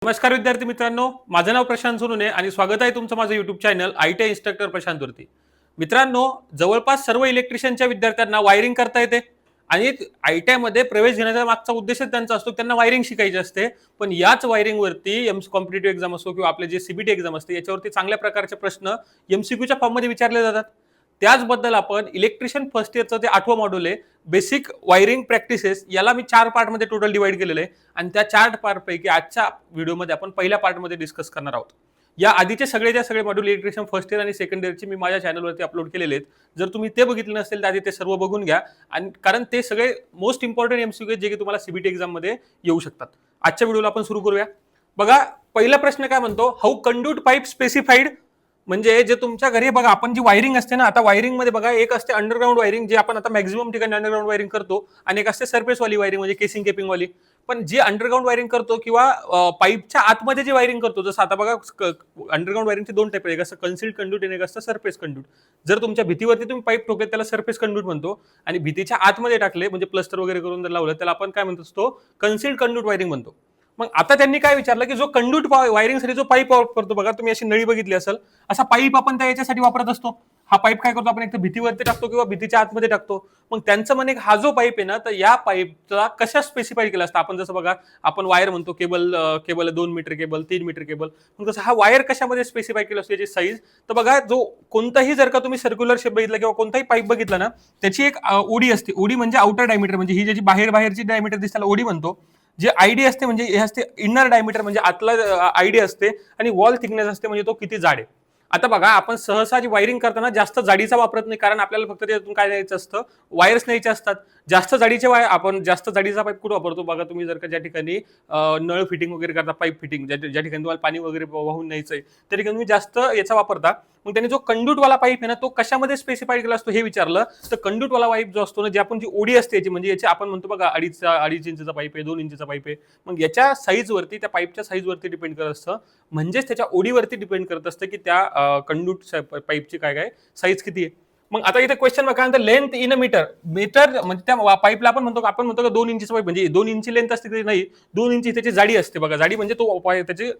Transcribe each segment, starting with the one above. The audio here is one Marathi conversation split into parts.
नमस्कार विद्यार्थी मित्रांनो, माझं नाव प्रशांत सोनुने आणि स्वागत आहे तुमचं माझं YouTube channel ITI instructor Prashant वरती. मित्रांनो, जवळपास सर्व इलेक्ट्रिशियनच्या विद्यार्थ्यांना वायरिंग करता येते आणि ITI मध्ये प्रवेश घेण्याचा मागचा उद्देशच त्यांचा असतो, त्यांना वायरिंग शिकायची असते. पण याच वायरिंग वरती कॉम्पिटिटिव्ह एक्झाम असो किंवा आपले जे CBT एक्झाम असते याच्यावरती चांगल्या प्रकारचे प्रश्न MCQच्या फॉर्ममध्ये विचारले जातात. त्याचबद्दल आपण इलेक्ट्रिशियन फर्स्ट इयरचं जे 8वं मॉड्यूल आहे बेसिक वायरिंग प्रॅक्टिसेस, याला मी 4 पार्टमध्ये टोटल डिवाइड केलेलं आहे आणि त्या 4 पार्टपैकी आजच्या व्हिडिओमध्ये आपण पहिल्या पार्टमध्ये डिस्कस करणार आहोत. या आधीचे सगळे मॉड्यूल इलेक्ट्रिशियन फर्स्ट इयर आणि सेकंड इयरचे मी माझ्या चॅनलवरती अपलोड केलेले आहेत. जर तुम्ही ते बघितले नसेल तर आधी ते सर्व बघून घ्या आणि कारण ते सगळे मोस्ट इम्पॉर्टंट MCQ जे की तुम्हाला CBT एक्झाममध्ये येऊ शकतात. आजच्या व्हिडिओला आपण सुरू करूया. बघा, पहिला प्रश्न काय म्हणतो, हाऊ कंड्यूट पाईप स्पेसिफाईड. म्हणजे जे तुमच्या घरी बघा आपण जी वायरिंग असते ना, आता वायरिंग मध्ये बघा एक असते अंडरग्राऊंड वायरिंग, जे आपण आता मॅक्झिमम ठिकाणी अंडरग्राऊंड वायरिंग करतो, आणि एक असते सरफेस वाली वायरिंग म्हणजे केसिंग केपिंग वाली. पण जी अंडरग्राऊंड वायरिंग करतो किंवा पाईपच्या आतमध्ये जे वायरिंग करतो, जसं आता बघा अंडरग्राऊंड वायरिंगचे 2 टाईप आहेत, एक असतं कन्सिल्ड कंड्यूट आणि एक असतं सरफेस कंड्यूट. जर तुमच्या भीतीवरती तुम्ही पाईप ठोकले त्याला सरफेस कंड्यूट म्हणतो, आणि भीतीच्या आतमध्ये टाकले म्हणजे प्लस्टर वगैरे करून जर लावलं त्याला आपण काय म्हणतो असतो, कन्सिल्ड कंड्यूट वायरिंग म्हणतो. मग आता त्यांनी काय विचारलं की जो कंड्यूट वायरिंगसाठी जो पाईप वापरतो, बघा तुम्ही अशी नळी बघितली असेल, असा पाईप आपण त्या याच्यासाठी वापरत असतो. हा पाईप काय करतो, आपण एक तर भीतीवरती टाकतो किंवा भीतीच्या आतमध्ये टाकतो. मग त्यांचं म्हणे हा जो पाईप आहे ना, तर या पाईपचा कशा स्पेसिफाय केला असतं. आपण जसं बघा आपण वायर म्हणतो, cable 2 metre cable, 3 metre cable. मग तसं हा वायर कशामध्ये स्पेसिफाय केला असतो, याची साईज. तर बघा, जो कोणताही जर का तुम्ही सर्क्युलर शेप बघितला किंवा कोणताही पाईप बघितला ना, त्याची एक ओडी असते. ओडी म्हणजे आउटर डायमीटर, म्हणजे ही ज्याची बाहेरची डायमीटर दिसते त्याला ओडी म्हणतो. जे आयडी असते म्हणजे हे असते इनर डायमीटर, म्हणजे आतला आयडी असते, आणि वॉल थिकनेस असते म्हणजे तो किती जाड आहे. आता बघा, आपण सहसा जी वायरिंग करताना जास्त जाडीचा वापरत नाही, कारण आपल्याला फक्त त्यातून काय द्यायचं असतं, वायर्स न्यायचे असतात. जास्त जाडीचे आपण जास्त जाडीचा पाईप कुठं वापरतो बघा, तुम्ही जर का ज्या ठिकाणी नळ फिटिंग वगैरे करता, पाईप फिटिंग ज्या ठिकाणी तुम्हाला पाणी वगैरे वाहून न्यायचंय त्या ठिकाणी तुम्ही जास्त याचा वापरता. मग त्यांनी जो कंड्यूटवाला पाईप आहे ना, तो कशामध्ये स्पेसिफाय केला असतो हे विचारलं. तर कंड्यूटवाला पाईप जो असतो ना, जी आपण जी ओडी असते याची, म्हणजे याची आपण म्हणतो बघा 2.5 इंचचा पाईप आहे, 2 इंचचा पाईप आहे. मग याच्या साईजवरती, त्या पाईपच्या साईजवरती डिपेंड करत असतं, म्हणजेच त्याच्या ओडीवरती डिपेंड करत असतं की त्या कंड्यूट पाईपची काय साईज किती आहे. मग आता इथे क्वेश्चन बघा, लेंथ इन मीटर. मीटर म्हणजे त्या पाईपला आपण म्हणतो का 2 इंचीचा पाईप, म्हणजे 2 इंची लेंथ असते की नाही, 2 इंची त्याची जाडी असते. बघा, जाडी म्हणजे तो त्याची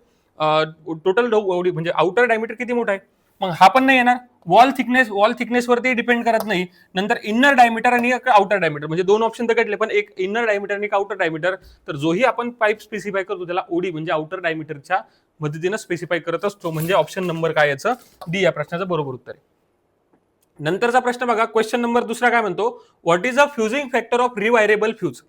टोटल म्हणजे आउटर डायमीटर किती मोठा आहे. मग हा पण नाही येणार. वॉल थिकनेस वरती डिपेंड करत नाही. नंतर इनर डायमीटर आणि आउटर डायमीटर, म्हणजे 2 ऑप्शन तर कटले, पण एक इनर डायमीटर आणि एक आउटर डायमीटर. तर जोही आपण पाईप स्पेसिफाय करतो त्याला ओडी म्हणजे आउटर डायमीटरच्या मदतीनं स्पेसिफाय करत असतो. म्हणजे ऑप्शन नंबर काय याचं डी या प्रश्नाचं बरोबर उत्तर आहे. नंतरचा प्रश्न बघा, क्वेश्चन नंबर दुसरा काय म्हणतो, what is a fusing factor of rewirable fuse.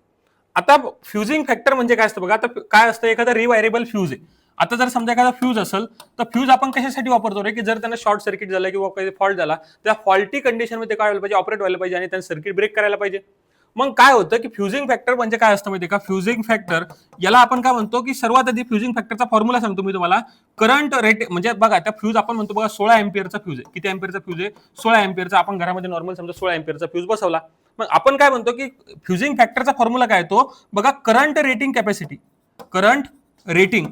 आता फ्युजिंग फॅक्टर म्हणजे काय असतं बघा. आता काय असतं, एखादा रिवायरेबल फ्यूज आहे. आता जर समजा एखादा फ्यूज असेल तर फ्यूज आपण कशासाठी वापरतो रे, की जर त्यांना शॉर्ट सर्किट झालं किंवा काही फॉल्ट झाला, त्या फॉल्टी कंडिशनमध्ये काय व्हायला पाहिजे, ऑपरेट व्हायला पाहिजे आणि त्यांना सर्किट ब्रेक करायला पाहिजे. मग काय होतं की फ्युजिंग फॅक्टर म्हणजे काय असतं माहिती का, फ्युजिंग फॅक्टर याला आपण काय म्हणतो की सर्वात आधी फ्युजिंग फॅक्टरचा फॉर्म्युला सांगतो मी तुम्हाला. करंट रेट म्हणजे बघा, त्या फ्यूज आपण म्हणतो बघा 16 एम्पियरचा फ्यूज आहे. किती एम्पियरचा फ्यूज आहे, 16 एम्पियरचा. आपण घरामध्ये नॉर्मल समजा 16 एम्पियरचा फ्यूज बसवला. मग आपण काय म्हणतो की फ्युजिंग फॅक्टरचा फॉर्म्युला काय तो बघा, current rating capacity. Current rating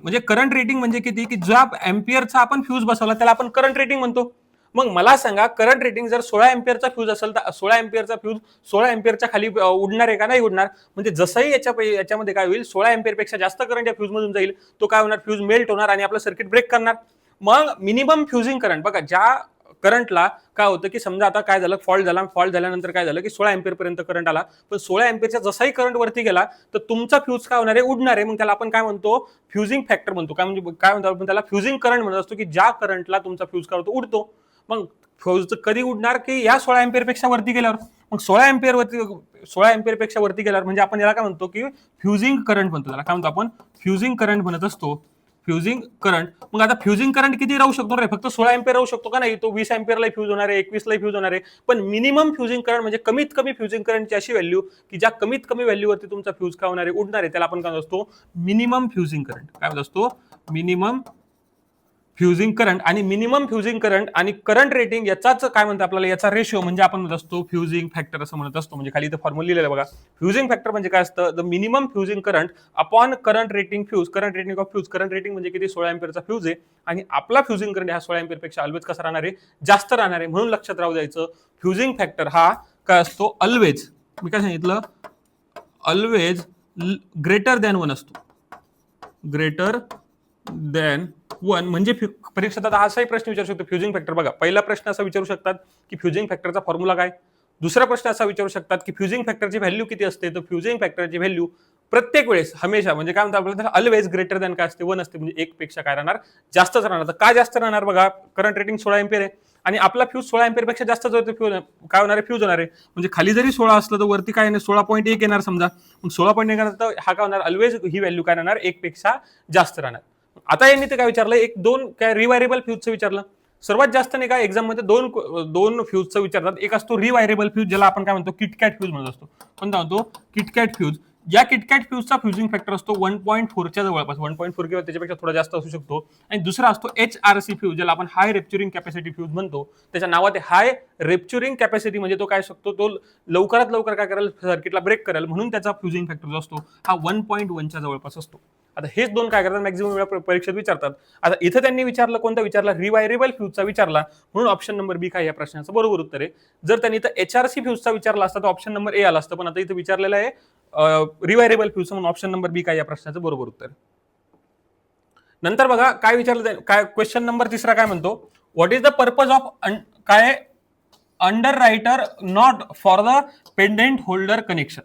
म्हणजे किती, की ज्या एम्पियरचा आपण फ्यूज बसवला त्याला आपण करंट रेटिंग म्हणतो. मग मला सांगा, करंट रेटिंग जर 16 एम्पियरचा फ्यूज असेल तर 16 एम्पियरचा फ्यूज 16 एम्पियरच्या खाली उडणार आहे का, नाही उडणार. म्हणजे जसंही याच्यामध्ये काय होईल, 16 एम्पियर पेक्षा जास्त करंट या फ्यूज मधून जाईल, तो काय होणार, फ्यूज मेल्ट होणार आणि आपलं सर्किट ब्रेक करणार. मग मिनिमम फ्युजिंग करंट बघा, ज्या करंटला काय होतं की समजा आता काय झालं, फॉल्ट झाल्यानंतर काय झालं की 16 एम्पियर पर्यंत करंट आला, पण 16 एम्पियरचा जसाही करंट वरती गेला तर तुमचा फ्यूज काय होणार आहे, उडणार आहे. मग त्याला आपण काय म्हणतो, फ्युजिंग फॅक्टर म्हणतो. काय म्हणजे काय म्हणतो आपण त्याला, फ्युजिंग करंट म्हणत असतो, की ज्या करंटला तुमचा फ्यूज काय होतो, उडतो. मग फ्यूज कधी उडणार, की या 16 एम्पियर पेक्षा वरती गेल्यावर. मग 16 एम्पियर पेक्षा वरती गेल्यावर म्हणजे आपण याला काय म्हणतो, की फ्युजिंग करंट म्हणतो. त्याला काय म्हणतो आपण, फ्युजिंग करंट म्हणत असतो. फ्युजिंग करंट. मग आता फ्युजिंग करंट किती राहू शकतो रे, फक्त 16 एम्पियर राहू शकतो का, नाही, तो 20 एम्पियरला फ्यूज होणार आहे, 21ला फ्यूज होणार आहे. पण मिनिमम फ्युजिंग करंट म्हणजे कमीत कमी फ्युजिंग करंटची अशी व्हॅल्यू की ज्या कमीत कमी व्हॅल्यूवरती तुमचा फ्यूज काय होणार आहे, उडणार आहे, त्याला आपण काय म्हणत असतो, मिनिमम फ्युजिंग करंट. काय म्हणत असतो, मिनिमम फ्युजिंग करंट. आणि मिनिमम फ्युजिंग करंट आणि करंट रेटिंग याचाच काय म्हणतो आपल्याला, याचा रेशिओ म्हणजे आपण म्हणत असतो फ्युजिंग फॅक्टर असं म्हणत असतो. म्हणजे खाली इथं फॉर्म्युला लिहिलेलं आहे बघा, फ्युजिंग फॅक्टर म्हणजे काय असतं, the minimum fusing current upon current rating fuse. Current rating of fuse, current rating म्हणजे किती, 16 एम्पियरचा फ्यूज आहे आणि आपला फ्युजिंग करंट हा 16 एम्पियर पेक्षा ऑलवेज कसा राहणार आहे, जास्त राहणार आहे. म्हणून लक्षात राहू द्यायचं, फ्युजिंग फॅक्टर हा काय असतो, ऑलवेज, मी काय सांगितलं, ऑलवेज ग्रेटर दॅन 1 असतो. ग्रेटर देन 1 म्हणजे परीक्षेत आता असाही प्रश्न विचारू शकतो फ्युजिंग फॅक्टर. बघा, पहिला प्रश्न असा विचारू शकतात की फ्युजिंग फॅक्टरचा फॉर्म्युला काय. दुसरा प्रश्न असा विचारू शकतात की फ्युजिंग फॅक्टरची व्हॅल्यू किती असते. तर फ्युजिंग फॅक्टरची व्हॅल्यू प्रत्येक वेळेस हमेशा म्हणजे काय म्हणतात आपल्याला ऑलवेज ग्रेटर दॅन काय असते 1 असते, म्हणजे 1 पेक्षा काय राहणार, जास्तच राहणार. तर का जास्त राहणार, बघा करंट रेटिंग 16 एम्पियर आहे आणि आपला फ्यूज 16 एम्पियर पेक्षा जास्त जो फ्यूज काय होणार आहे, फ्यूज होणार आहे. म्हणजे खाली जरी 16 असलं तर वरती काय येणार, 16.1 येणार समजा. मग 16.1 येणार तर हा काय होणार, ऑलवेज ही व्हॅल्यू काय राहणार, 1 पेक्षा जास्त राहणार. आता यांनी ते काय विचारलं, एक दोन काय रिवायरेबल फ्यूजचं विचारलं. सर्वात जास्त नाही का एक्झाम मध्ये दोन फ्यूजचं विचारतात. एक असतो रिवायरेबल फ्यूज, ज्याला आपण काय म्हणतो किटकॅट फ्यूज म्हणत असतो. कोणता म्हणतो, किटकॅट फ्यूज. या किटकॅट फ्यूजचा फ्युजिंग फॅक्टर असतो 1.4च्या जवळपास, 1.4 किंवा त्याच्यापेक्षा थोडा जास्त असू शकतो. आणि दुसरा असतो HRC फ्यूज, ज्याला आपण हाय रेप्च्युरिंग कॅपॅसिटी फ्यूज म्हणतो. त्याच्या नावात हाय रेप्च्युरिंग कॅपॅसिटी, म्हणजे तो काय शकतो, तो लवकरात लवकर काय करेल, सर्किटला ब्रेक करेल, म्हणून त्याचा फ्युजिंग फॅक्टर जो असतो हा 1.1च्या जवळपास असतो. आता हेच दोन काय करतात, मॅक्झिमम वेळा परीक्षेत विचारतात. आता इथं त्यांनी विचारलं, कोणता विचारला, रिवायरेबल फ्यूजचा विचारला, म्हणून ऑप्शन नंबर बी काय या प्रश्नाचं बरोबर उत्तर आहे. जर त्यांनी इथं HRC फ्यूजचा विचारला असता तर ऑप्शन नंबर ए आला असतं, पण आता इथं विचारलेलं आहे रिवायरेबल फ्यूज, म्हणून ऑप्शन नंबर बी काय या प्रश्नाचं बरोबर उत्तर. नंतर बघा काय विचारलं, काय क्वेश्चन नंबर तिसरा काय म्हणतो, what is the purpose of काय underwriter knot for the pendant holder connection.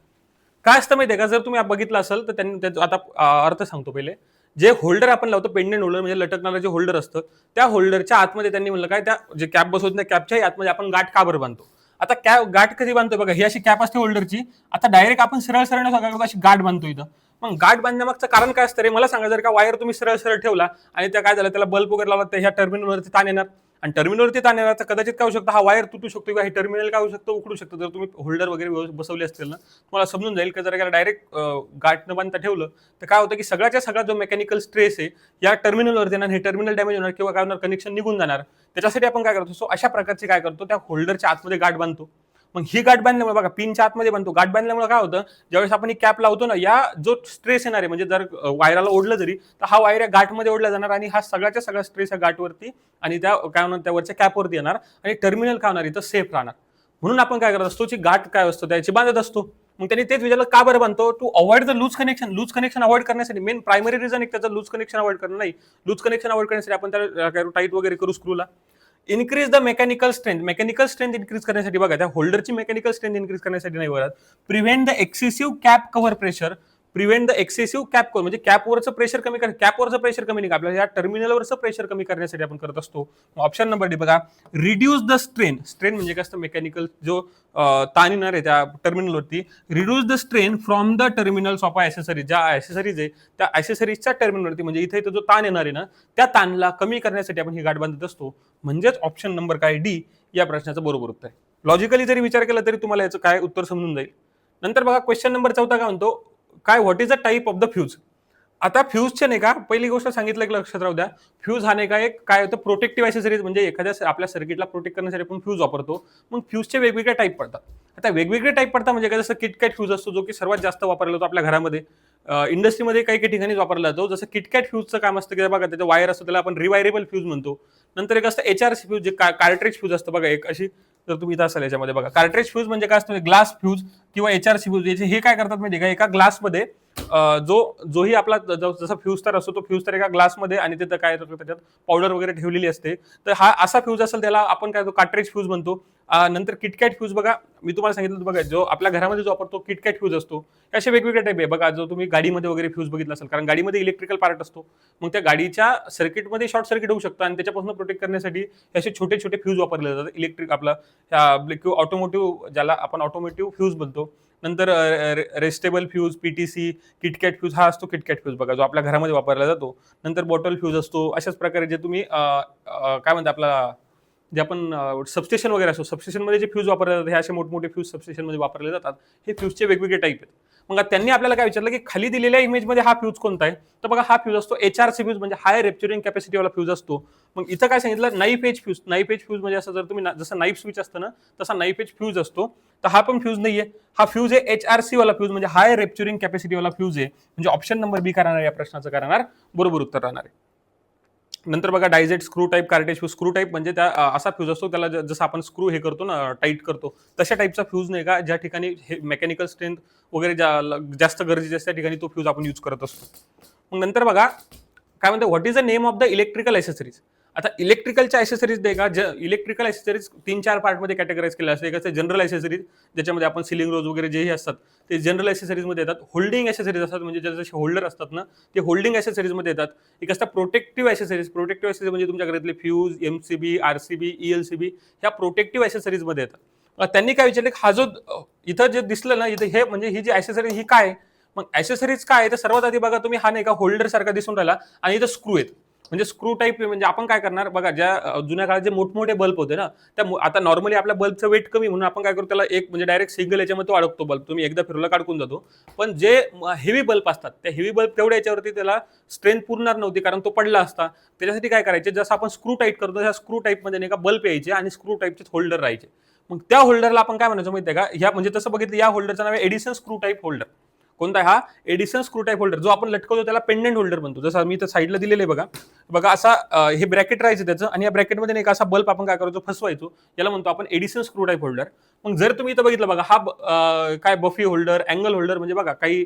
काय असतं माहितीये का, जर तुम्ही बघितलं असेल तर त्यांनी आता अर्थ सांगतो पहिले. जे होल्डर आपण लावतो, पेंडेंट होल्डर म्हणजे लटकणारं जे होल्डर असतं, त्या होल्डरच्या आतमध्ये त्यांनी म्हणलं काय, त्या जे कॅप बसवत नाही कॅपच्याही आतमध्ये आपण गाठ का बरं बांधतो. आता गाठ कधी बांधतो, बघा ही अशी कॅप असते होल्डरची. आता डायरेक्ट आपण सरळ सरळ अशी गाठ बांधतो इथं. मग गाठ बांधण्यामागचं कारण काय असतं रे, मला सांगा. जर का वायर तुम्ही सरळ सरळ ठेवला आणि त्या काय झालं, त्याला बल्ब वगैरे लावला तर ह्या टर्मिनलवरती ताण येणार, आणि टर्मिनलवरती ताण येणार तर कदाचित काय होऊ शकतं, हा वायर तुटू शकतो किंवा हे टर्मिनल काय होऊ शकतं, उकडू शकतं. जर तुम्ही होल्डर वगैरे बसवले असतील ना, तुम्हाला समजून जाईल की जर डायरेक्ट गाठ न बांधता ठेवलं तर काय होतं की सगळ्याच्या सगळा जो मेकॅनिकल स्ट्रेस आहे या टर्मिनलवरती येणार, हे टर्मिनल डॅमेज होणार किंवा काय होणार, कनेक्शन निघून जाणार. त्याच्यासाठी आपण काय करतो, सो अशा प्रकारचे काय करतो, त्या होल्डरच्या आतमध्ये गाठ बांधतो. मग ही गाठ बांधल्यामुळे बघा, पिनच्या आतमध्ये बांधतो. गाठ बांधल्यामुळे काय होतं, ज्यावेळेस आपण ही कॅप लावतो ना, या जो स्ट्रेस येणार आहे, म्हणजे जर वायराला ओढलं जरी तर हा वायर या गाठमध्ये ओढला जाणार आणि हा सगळ्याच्या सगळा स्ट्रेस या गाठवरती आणि त्या काय होणार, त्यावरच्या कॅपवरती येणार आणि टर्मिनल काय होणार, इथं सेफ राहणार. म्हणून आपण काय करत असतो, ची गाठ काय असतो त्याची बांधत असतो. मग त्यांनी तेच विचारलं, का बरं बांधतो, to avoid the loose connection. Loose connection avoid करण्यासाठी, मेन प्रायमरी रिझन एक त्याचं लूज कनेक्शन अवॉइड करणं नाही. लूज कनेक्शन अवॉइड करण्यासाठी आपण त्याला टाईट वगैरे करू स्क्रूला. Increase the mechanical strength. Mechanical strength increase करण्यासाठी, बघा त्या होल्डरची मेकॅनिकल स्ट्रेंथ इन्क्रीज करण्यासाठी नाही बघा. Prevent the excessive cap cover pressure. Prevent the excessive cap cover म्हणजे कॅपवरचं प्रेशर कमी कर, कॅपवरचं प्रेशर कमी नाही, आपल्याला या टर्मिनलवरचं प्रेशर कमी करण्यासाठी आपण करत असतो. ऑप्शन नंबर डी बघा, रिड्यूस द स्ट्रेन. स्ट्रेन म्हणजे काय असतं, मेकॅनिकल जो ताण येणार आहे त्या टर्मिनलवरती. Reduce the strain from the terminals of accessories. ज्या ॲसेसरीज आहे त्या ॲसेसरीजच्या टर्मिनलवरती, म्हणजे इथे जो ताण येणार आहे ना, त्या ताणला कमी करण्यासाठी आपण ही गाठ बांधत असतो. म्हणजेच ऑप्शन नंबर काय, डी या प्रश्नाचं बरोबर उत्तर आहे. लॉजिकली जरी विचार केला तरी तुम्हाला याचं काय उत्तर समजून जाईल. नंतर बघा क्वेश्चन नंबर 4 काय म्हणतो, काय what is the type of the fuse. आता फ्यूजचे नाही का, पहिली गोष्ट सांगितलं एक लक्षात राहू द्या, फ्यूज हा नाही का एक काय होतं, प्रोटेक्टिव्ह ॲसेसरीज, म्हणजे एखाद्या आपल्या सर्किटला प्रोटेक्ट करण्यासाठी आपण फ्यूज वापरतो. मग फ्यूजचे वेगवेगळे टाईप पडतात. आता वेगवेगळे टाईप पडतात म्हणजे काय, जसं किटकॅट फ्यूज असतो जो की सर्वात जास्त वापरला जातो आपल्या घरामध्ये. इंडस्ट्रीमध्ये काही काही ठिकाणी वापरला जातो. जसं किटकॅट फ्यूजचं काम असतं की बघा, त्याचा वायर असतो त्याला आपण रिवायरेबल फ्यूज म्हणतो. नंतर एक असतं HRC फ्यूज, जे कार्ट्रेज फ्यूज असतं बघा, एक अशी, जर तुम्ही इथं असाल याच्यामध्ये बघा, कार्ट्रेज फ्यूज म्हणजे काय असतं, ग्लास फ्यूज किंवा HRC फ्यूज. याचे हे काय करतात माहिती का, एका ग्लासमध्ये जोही आपला जसा फ्यूज तर असतो, तो फ्यूज तर एका ग्लासमध्ये आणि तिथं काय त्याच्यात पावडर वगैरे ठेवलेली असते. तर हा असा फ्यूज असेल त्याला आपण काय कार्ट्रेज फ्यूज म्हणतो. नंतर किटकॅट फ्यूज बघा, मी तुम्हाला सांगितलं बघा, जो आपल्या घरामध्ये जो वापरतो किटकॅट फ्यूज असतो. असे वेगवेगळे टाईप आहे बघा. जो तुम्ही गाडीमध्ये वगैरे फ्यूज बघितला असेल, कारण गाडीमध्ये इलेक्ट्रिकल पार्ट असतो, मग त्या गाडीच्या सर्किटमध्ये शॉर्ट सर्किट होऊ शकतं आणि त्याच्यापासून प्रोटेक्ट करण्यासाठी असे छोटे छोटे फ्यूज वापरले जातात. इलेक्ट्रिक आपला ऑटोमोटिव्ह, ज्याला आपण ऑटोमोटिव्ह फ्यूज म्हणतो. नंतर रेस्टेबल फ्यूज, PTC, किटकॅट फ्यूज हा असतो किटकॅट फ्यूज बघा, जो आपल्या घरामध्ये वापरला जातो. नंतर बॉटल फ्यूज असतो. अशाच प्रकारे जे तुम्ही काय म्हणता, आपला जे आपण सबस्टेशन वगैरे असतो, सबस्टेशनमध्ये जे फ्यूज वापरले जातात, हे असे मोठमोठे फ्यूज सबस्टेशनमध्ये वापरले जातात. हे फ्यूजचे वेगवेगळे टाईप आहेत. मग त्यांनी आपल्याला काय विचारलं की खाली दिलेल्या इमेजमध्ये हा फ्यूज कोणता आहे, तर बघा हा फ्यूज असतो HRC फ्यूज, म्हणजे हाय रेप्च्युरिंग कॅपॅसिटीवाला फ्यूज असतो. मग इथं काय सांगितलं, knife edge fuse. Knife edge fuse म्हणजे असं, जर तुम्ही जसं नाईफ स्विच असतं ना, तसा नाईफ एज फ्यूज असतो. तर हा पण फ्यूज नाहीये, हा फ्यूज आहे HRC वाला फ्यूज, म्हणजे हाय रेप्च्युरिंग कॅपॅसिटीवाला फ्यूज आहे. म्हणजे ऑप्शन नंबर बी करणार या प्रश्नाचं करणार बरोबर उत्तर राहणार आहे. नंतर बघा, diazed screw type, cartridge fuse. Screw type म्हणजे त्या असा फ्यूज असतो, त्याला जसं आपण स्क्रू हे करतो ना, टाईट करतो, तशा टाईपचा फ्यूज नाही का, ज्या ठिकाणी हे मेकॅनिकल स्ट्रेंथ वगैरे जास्त गरजेचे असते त्या ठिकाणी तो फ्यूज आपण यूज करत असतो. मग नंतर बघा काय म्हणतो what is the name of the electrical accessories. आता इलेक्ट्रिकलच्या ॲसेसरीज दे का, इलेक्ट्रिकल ॲसेसरीज 3-4 पार्टमध्ये कॅटेगराईज केल्या असते. एक असते जनरल ॲसेसरीज, ज्याच्यामध्ये आपण सिलिंग रोज वगैरे जेही असतात ते जनरल ॲसेसरीजमध्ये येतात. होल्डिंग ॲसेसरीज असतात, म्हणजे जसे होल्डर असतात ना ते होल्डिंग ॲसेसरीजमध्ये येतात. एक असतात प्रोटेक्टिव्ह ॲसेसरीज. प्रोटेक्टिव्ह ॲसेसरीज म्हणजे तुमच्या घरातले फ्यूज, एमसीबी, आरसीबी, ईएलसीबी ह्या प्रोटेक्टिव्ह ॲसेसरीजमध्ये येतात. त्यांनी काय विचारलं की हा जो इथं जे दिसलं ना इथं, हे म्हणजे ही जी ॲसेसरीज ही काय. मग ॲसेसरीज काय आहे तर सर्वात आधी बघा तुम्ही, हा नाही का होल्डर सारखा दिसून राहिला आणि इथं स्क्रू आहेत, म्हणजे स्क्रू टाईप. म्हणजे आपण काय करणार बघा, ज्या जुन्या काळात जे मोठमोठे बल्ब होते ना, त्या आता नॉर्मली आपल्या बल्बचं वेट कमी म्हणून आपण काय करतो त्याला एक म्हणजे डायरेक्ट सिंगल याच्यामध्ये तो अडकतो बल्ब, तुम्ही एकदा फिरवला काढून जातो. पण जे हेवी बल्ब असतात त्या हेवी बल्ब तेवढ्या याच्यावरती त्याला स्ट्रेंथ पुरणार नव्हती, कारण तो पडला असता. त्याच्यासाठी काय करायचे, जसं आपण स्क्रू टाईट करतो त्या स्क्रू टाईपमध्ये नाही का बल्ब यायचे आणि स्क्रू टाईपचे होल्डर राहायचे. मग त्या होल्डरला आपण काय म्हणायचं माहिती आहे का, ह्या म्हणजे तसं बघितलं या होल्डरचं नाव आहे एडिसन स्क्रू टाईप होल्डर. कोणता हा एडिसन स्क्रू टाईप होल्डर. जो आपण लटकवतो त्याला पेंडंट होल्डर म्हणतो. जसं मी तर साईडला दिलेलं आहे बघा, बघा असा हे ब्रॅकेट राहायचं त्याचं, आणि या ब्रॅकेटमध्ये नाही का असा बल्ब आपण काय करायचो फसवायचो, याला म्हणतो आपण एडिसन स्क्रू टाईप होल्डर. मग जर तुम्ही इथं बघितलं बघा, हा काय बफी होल्डर, अँगल होल्डर, म्हणजे बघा काही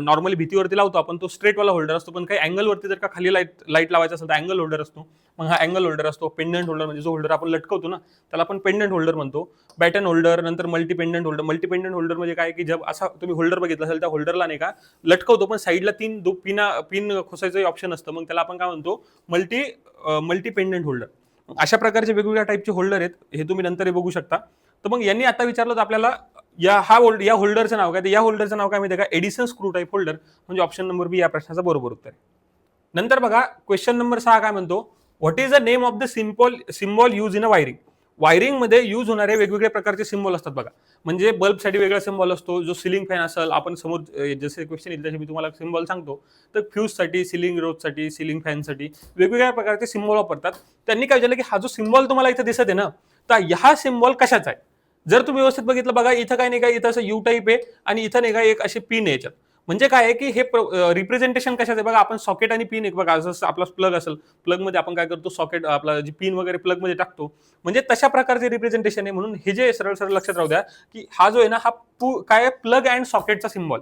नॉर्मली भीतीवरती लावतो आपण तो स्ट्रेटवाला होल्डर असतो, पण काही अँगलवरती जर का खाली लाईट लावायचा असेल तर अँगल होल्डर असतो. मग हा अँगल होल्डर असतो. पेंडंट होल्डर म्हणजे जो होल्डर आपण लटकवतो ना त्याला आपण पेंडंट होल्डर म्हणतो. बॅटन होल्डर, नंतर मल्टीपेंडंट होल्डर. मल्टीपेंडंट होल्डर म्हणजे काय की जब असा तुम्ही होल्डर बघितला असेल त्या होल्डरला नाही का लटकवतो पण साईडला पिन खोसायचं ऑप्शन असतं, मग त्याला आपण काय म्हणतो मल्टीपेंडंट होल्डर. अशा प्रकारचे वेगवेगळ्या टाईपचे होल्डर आहेत, हे तुम्ही नंतर बघू शकता. तर मग यांनी आता विचारलं तर आपल्याला या होल्डरचं नाव काय, तर या होल्डरचं नाव काय माहिती आहे का, एडिसन स्क्रू टाईप होल्डर. म्हणजे ऑप्शन नंबर बी या प्रश्नाचं बरोबर उत्तर आहे. नंतर बघा क्वेश्चन नंबर 6 काय म्हणतो, what is the name of the symbol use in a wiring. वायरिंगमध्ये यूज होणारे वेगवेगळे प्रकारचे सिम्बॉल असतात बघा. म्हणजे बल्बसाठी वेगळा सिम्बॉल असतो, जो सिलिंग फॅन असेल, आपण समोर जसे क्वेश्चन येईल तसे मी तुम्हाला सिम्बॉल सांगतो. तर फ्यूजसाठी, सिलिंग रोजसाठी, सिलिंग फॅनसाठी वेगवेगळ्या प्रकारचे सिम्बॉल वापरतात. त्यांनी काय विचारलं की हा जो सिम्बॉल तुम्हाला इथं दिसत आहे ना, तर हा सिम्बॉल कशाचा आहे. जर तुम्ही व्यवस्थित बघितलं बघा, इथं काय नाही काय, इथं असं यू टाईप आहे आणि इथं नाही का एक अशी पिन आहे याच्यात. म्हणजे काय आहे की हे रिप्रेझेंटेशन कशाचं आहे बघा. आपण सॉकेट आणि पिन एक बघा, जसं आपला प्लग असेल, प्लग मध्ये आपण काय करतो सॉकेट आपला जी पिन वगैरे प्लग मध्ये टाकतो, म्हणजे तशा प्रकारचे रिप्रेझेंटेशन आहे. म्हणून हे जे सरळ सरळ लक्षात राहू द्या की हा जो आहे ना हा काय प्लग अँड सॉकेटचा सिम्बॉल.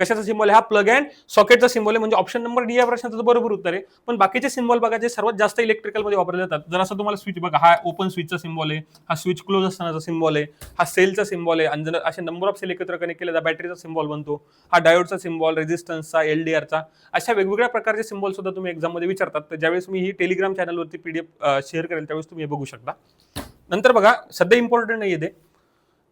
कशाचा सिम्बॉल आहे हा, प्लग अँड सॉकेटचा सिम्बॉल आहे. म्हणजे ऑप्शन नंबर डी या प्रश्नाचं बरोबर उत्तर आहे. पण बाकीचे सिम्बॉल बघा जे सर्वात जास्त इलेक्ट्रिकल मध्ये वापरले जातात, जर असं तुम्हाला स्विच बघा, हा ओपन स्विचचा सिम्बॉल आहे, हा स्विच क्लोज असतानाचा सिम्बॉल आहे, हा सेलचा सिम्बॉल आहे, आणि जर असे नंबर ऑफ सेल एकत्र कनेक्ट केले तर बॅटरीचा सिम्बॉल बनतो, हा डायोडचा सिम्बॉल, रेझिस्टन्सचा, एलडीआरचा. अशा वेगवेगळ्या प्रकारचे सिम्बॉल सुद्धा तुम्ही एक्झाम मध्ये विचारतात. तर ज्यावेळेस मी ही टेलिग्राम चॅनलवरती पीडीएफ शेअर करेल त्यावेळेस तुम्ही हे बघू शकता. नंतर बघा, सध्या इम्पॉर्टंट नाही आहे ते.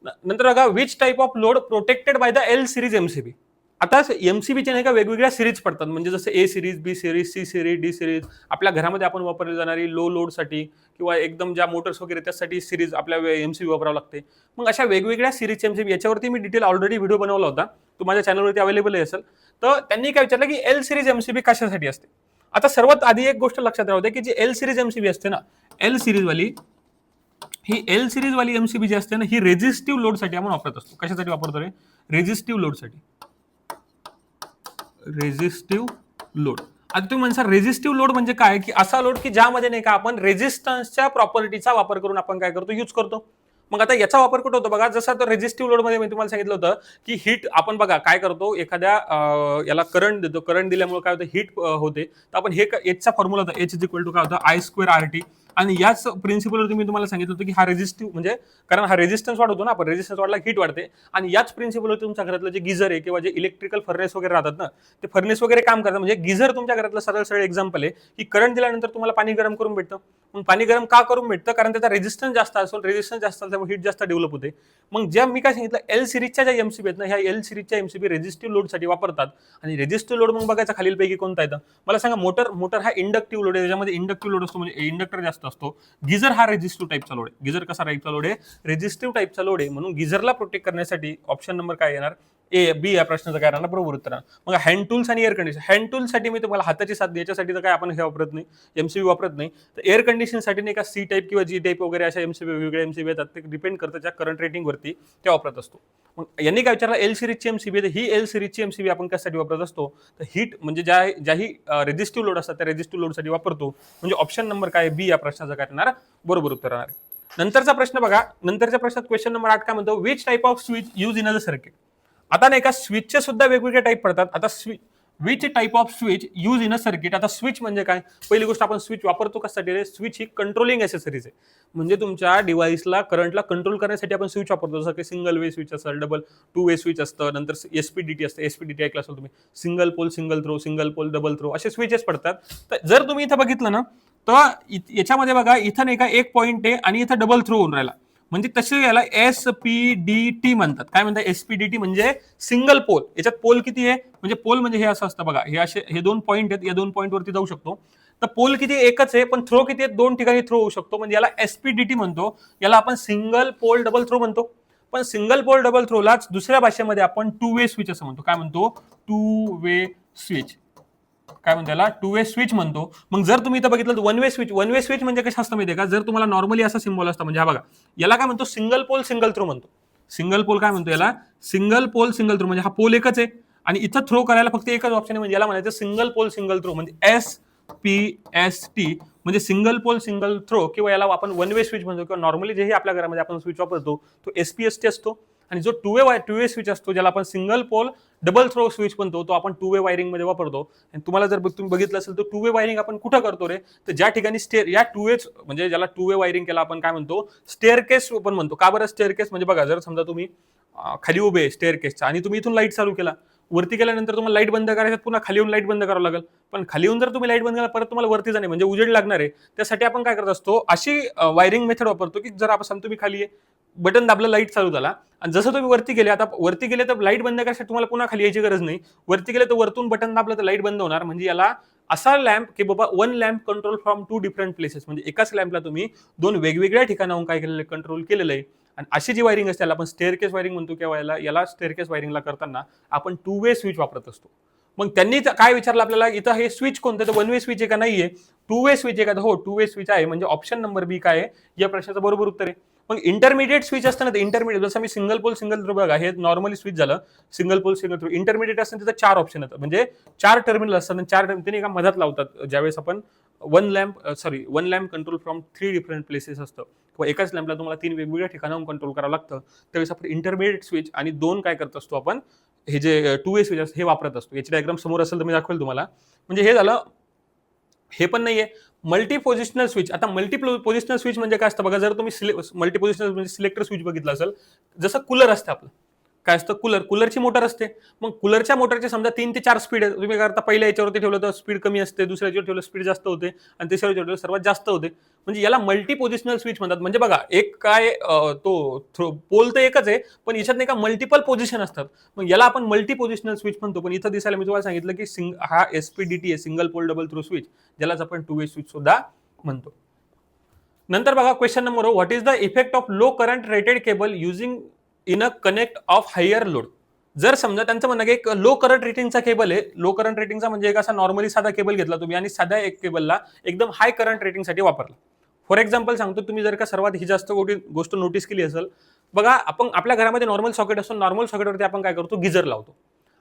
नंतर बघा, which type of load protected by the L series MCB. आता एमसीबीचे नाही का वेगवेगळ्या सिरीज पडतात, म्हणजे जसं A series, B series, C series, D series. आपल्या घरामध्ये आपण वापरली जाणारी लो लोडसाठी किंवा एकदम ज्या मोटर्स वगैरे त्यासाठी सिरीज आपल्या एमसीबी वापरावं लागते. मग अशा वेगवेगळ्या सिरीजचे एमसीबी याच्यावरती मी डिटेल ऑलरेडी व्हिडिओ बनवला होता, तो माझ्या चॅनलवरती अवेलेबल असेल. तर त्यांनी काय विचारलं की एल सिरीज एमसीबी कशासाठी असते. आता सर्वात आधी एक गोष्ट लक्षात राहू दे की जी एल सिरीज एमसीबी असते ना, एल सिरीज वाली एमसीबी जी असते ना, ही रेझिस्टिव्ह लोडसाठी आपण वापरत असतो. कशासाठी वापरतो रे, रेझिस्टिव्ह लोडसाठी. Resistive load. आता तुम्ही म्हणता रेझिस्टिव्ह लोड म्हणजे काय, की असा लोड की ज्यामध्ये नाही का आपण रेझिस्टन्सच्या प्रॉपर्टीचा वापर करून आपण काय करतो, यूज करतो. मग आता याचा वापर कुठं होतो बघा, जसा तो रेझिस्टिव्ह लोड मध्ये मी तुम्हाला सांगितलं होतं की हीट आपण बघा काय करतो, एखाद्या याला करंट देतो, करंट दिल्यामुळे काय होतं, हीट होते. तर आपण हे एचचा फॉर्म्युला होता, एच इज इक्वल टू काय होतं, I स्क्वेअर RT. आणि याच प्रिन्सिपलवरती मी तुम्हाला सांगितलं होतं की हा रेझिस्टिव्ह म्हणजे कारण हा रेझिस्टन्स वाढवतो ना आपण, रेझिस्टन्स वाढला हीट वाढते. आणि याच प्रिन्सिपलवरती तुमच्या घरातलं जे गिझर आहे किंवा जे इलेक्ट्रिकल फर्नेस वगैरे राहतात ना, ते फर्नेस वगैरे काम करतात. म्हणजे गिझर तुमच्या घरातलं सरळ सरळ एक्झाम्पल आहे की करंट दिल्यानंतर तुम्हाला पाणी गरम करून भेटतं. मग पाणी गरम का करून भेटतं, कारण त्याचा रेझिस्टन्स जास्त असेल, रेझिस्टन्स जास्त असेल त्यामुळे हीट जास्त डेव्हलप होते. मग ज्या मी काय सांगितलं, एल सिरीजच्या ज्या एमसीबी आहेत ना, ह्या एल सिरीजच्या एमसीबी रेझिस्टिव्ह लोडसाठी वापरतात. आणि रेझिस्टिव्ह लोड मग बघायचा खालीलपैकी कोणता येतं मला सांगा. मोटर हा इंडक्टिव्ह लोड आहे, त्याच्यामध्ये इंडक्टिव्ह लोड असतो म्हणजे इंडक्टर जास्त असतो. गिझर हा रेझिस्टिव्ह टाईपचा लोड आहे. गिझर कसा टाईपचा लोड आहे, रेझिस्टिव्ह टाईपचा लोड आहे. म्हणून गिझरला प्रोटेक्ट करण्यासाठी ऑप्शन नंबर काय येणार, ए बी या प्रश्नाचं काय राहणार बरोबर उत्तर. मग हँड टूल्स आणि एअर कंडिशन. हँड टूल्ससाठी मी तुम्हाला हाताची साथ याच्यासाठी तर काय आपण हे वापरत नाही, एमसीबी वापरत नाही. तर एअर कंडिशनसाठी नाही का सी टाईप किंवा जी टाईप वगैरे अशा एमसीबी वेगवेगळ्या एमसीबी येतात, ते डिपेंड करतं त्या करंट रेटिंगवरती ते वापरत असतो. मग यांनी काय विचारलं, एल सिरीजची एमसीबी, तर ही एल सिरीजची एमसीबी आपण कशासाठी वापरत असतो, तर हीट म्हणजे ज्याही रेझिस्टिव्ह लोड असतात त्या रेझिस्टिव्ह लोडसाठी वापरतो. म्हणजे ऑप्शन नंबर काय बी या प्रश्नाचं काय राहणार बरोबर उत्तर राहणार. नंतरचा प्रश्न बघा, नंतरच्या प्रश्नात क्वेश्चन नंबर 8 काय म्हणतो, which type off switch use in a circuit. आता नाही का स्विचचे सुद्धा वेगवेगळे टाईप पडतात. आता which type off switch use in a circuit. आता स्विच म्हणजे काय, पहिली गोष्ट आपण स्विच वापरतो कशासाठी, स्विच ही कंट्रोलिंग ॲसेसरीज आहे. म्हणजे तुमच्या डिव्हाइसला करंटला कंट्रोल करण्यासाठी आपण स्विच वापरतो. जसं की सिंगल वे स्विच असेल, डबल 2 वे स्विच असतं, नंतर एसपीडीटी असतं, एसपीडीटी ऐकलं असेल तुम्ही, single pole single throw, single pole double throw, असे स्विचेस पडतात. तर जर तुम्ही इथं बघितलं ना, तर याच्यामध्ये बघा इथं नाही का एक पॉईंट आहे आणि इथं डबल थ्रो होऊन राहिला, म्हणजे तसे याला एसपीडीटी म्हणतात. काय म्हणतात एसपीडीटी म्हणजे सिंगल पोल. याच्यात पोल किती आहे, म्हणजे पोल म्हणजे हे असं असतं बघा, हे असे हे 2 पॉईंट आहेत, या 2 पॉईंट वरती जाऊ शकतो. तर पोल किती एकच आहे, पण थ्रो किती आहेत, 2 ठिकाणी थ्रो होऊ शकतो, म्हणजे याला एसपीडीटी म्हणतो. याला आपण सिंगल पोल डबल थ्रो म्हणतो. पण सिंगल पोल डबल थ्रोलाच दुसऱ्या भाषेमध्ये आपण 2 वे स्विच असं म्हणतो. काय म्हणतो, 2 वे स्विच. काय म्हणतो त्याला, 2 वे स्विच म्हणतो. मग जर तुम्ही इथं बघितलं तर 1 वे स्विच. 1 वे स्विच म्हणजे कसं असतं माहितीये का, जर तुम्हाला नॉर्मली असा सिम्बॉल असतं, म्हणजे हा बघा, याला काय म्हणतो, सिंगल पोल सिंगल थ्रो म्हणतो. सिंगल पोल काय म्हणतो याला, सिंगल पोल सिंगल थ्रो, म्हणजे हा पोल एकच आहे आणि इथं थ्रो करायला फक्त एकच ऑप्शन आहे, म्हणजे याला म्हणायचं सिंगल पोल सिंगल थ्रो, म्हणजे SPST, म्हणजे सिंगल पोल सिंगल थ्रो. किंवा याला आपण 1 वे स्विच म्हणतो, किंवा नॉर्मली जे आपल्या घरामध्ये आपण स्विच वापरतो तो SPST असतो. आणि जो 2 वे स्विच असतो, ज्याला आपण single pole double throw switch म्हणतो, तो आपण 2 वे वायरिंग मध्ये वापरतो. आणि तुम्हाला जर तुम्ही बघितलं असेल तर 2 वे वायरिंग आपण कुठं करतो रे, तर ज्या ठिकाणी स्टेअर, या 2 वे म्हणजे ज्याला 2 वे वायरिंग केला आपण काय म्हणतो, स्टेअरकेस पण म्हणतो. का बरं स्टेअरकेस, म्हणजे बघा, जर समजा तुम्ही खाली उभे स्टेअरकेसचा आणि तुम्ही इथून लाईट चालू केला, वरती गेल्यानंतर तुम्हाला लाईट बंद करायचं, पुन्हा खाली येऊन लाईट बंद करावं लागेल. पण खाली येऊन जर तुम्ही लाईट बंद केला, परत तुम्हाला वरती जाणे म्हणजे उजेड लागणार आहे. त्यासाठी आपण काय करत असतो, अशी वायरिंग मेथड वापरतो की जर आपण तुम्ही खाली बटन दाबलं, लाईट चालू झाला, आणि जसं तुम्ही वरती गेले, आता वरती गेले तर लाईट बंद करण्यासाठी तुम्हाला पुन्हा खाली यायची गरज नाही. वरती गेले तर वरतून बटन दाबलं तर लाईट बंद होणार. म्हणजे याला असा लॅम्प की बाबा 1 lamp control from 2 different places, म्हणजे एकाच लॅम्पला तुम्ही 2 वेगवेगळ्या ठिकाणाहून काय केलेलं, कंट्रोल केलेलं आहे. आणि अशी जी वायरिंग असते त्याला आपण स्टेअरकेस वायरिंग म्हणतो. किंवा याला स्टेअरकेस वायरिंगला करताना आपण 2 वे स्विच वापरत असतो. मग त्यांनी काय विचारलं आपल्याला, इथं हे स्विच कोणतं, तर 1 वे स्विच आहे का, नाहीये. 2 वे स्विच आहे का, हो 2 वे स्विच आहे. म्हणजे ऑप्शन नंबर बी काय आहे, या प्रश्नाचं बरोबर उत्तर आहे. मग इंटरमिडिएट स्विच असतं ना, इंटरमिडिएट जसं मी सिंगल पोल सिंगल थ्रो, बघा हे नॉर्मली स्विच झालं, single pole single throw. Intermediate असतं तिथं 4 ऑप्शन येतात, म्हणजे 4 टर्मिनल असतात आणि 4 टर्मिनल एका मधात लावतात. ज्यावेळेस आपण 1 lamp control from 3 different places असतं, किंवा एकाच लॅम्पला तुम्हाला 3 वेगवेगळ्या ठिकाणाहून कंट्रोल करावं लागतं, त्यावेळेस आपण इंटरमिडिएट स्विच आणि 2 काय करत असतो आपण, हे जे 2 वे स्विच हे वापरत असतो. याची डायग्राम समोर असेल तर मी दाखवेल तुम्हाला. म्हणजे हे झालं. हे पण नाहीये मल्टी पोझिशनल स्विच. आता मल्टी पोझिशनल स्विच म्हणजे काय असतं बघा, जर तुम्ही मल्टी पोझिशनल म्हणजे सिलेक्टर स्विच बघितलं असेल, जसं कूलर असतं आपलं, काय असतं, कूलरची मोटर असते. मग कूलरच्या मोटरचे समजा 3 ते 4 स्पीड आहे. तुम्ही करता पहिल्या याच्यावरती ठेवलं तर स्पीड कमी असते, दुसऱ्या याच्यावर ठेवलं स्पीड जास्त होते, आणि तिसऱ्या याच्यावर ठेवलं सर्वात जास्त होते. म्हणजे याला मल्टी पोझिशनल स्विच म्हणतात. म्हणजे बघा, एक काय तो पोल तर एकच आहे, पण याच्यात नाही का मल्टिपल पोझिशन असतात. मग याला आपण मल्टी पोझिशनल स्विच म्हणतो. पण इथं दिसायला मी तुम्हाला सांगितलं की हा एसपीडीटी आहे, single pole double throw switch, ज्यालाच आपण 2 वे स्विच सुद्धा म्हणतो. नंतर बघा question number, what is the effect of low current rated cable using in a connect of higher load. जर समजा त्यांचं म्हणणं की एक लो करंट रेटिंगचा केबल आहे, लो करंट रेटिंगचा म्हणजे एक असा नॉर्मली साधा केबल घेतला तुम्ही आणि साध्या एक केबलला एकदम हाय करंट रेटिंगसाठी वापरला. फॉर एक्झाम्पल सांगतो, तुम्ही जर का सर्वात ही जास्त गोष्ट नोटीस केली असेल, बघा आपण आपल्या घरामध्ये नॉर्मल सॉकेट असतो, नॉर्मल सॉकेटवरती आपण काय करतो, गिझर लावतो.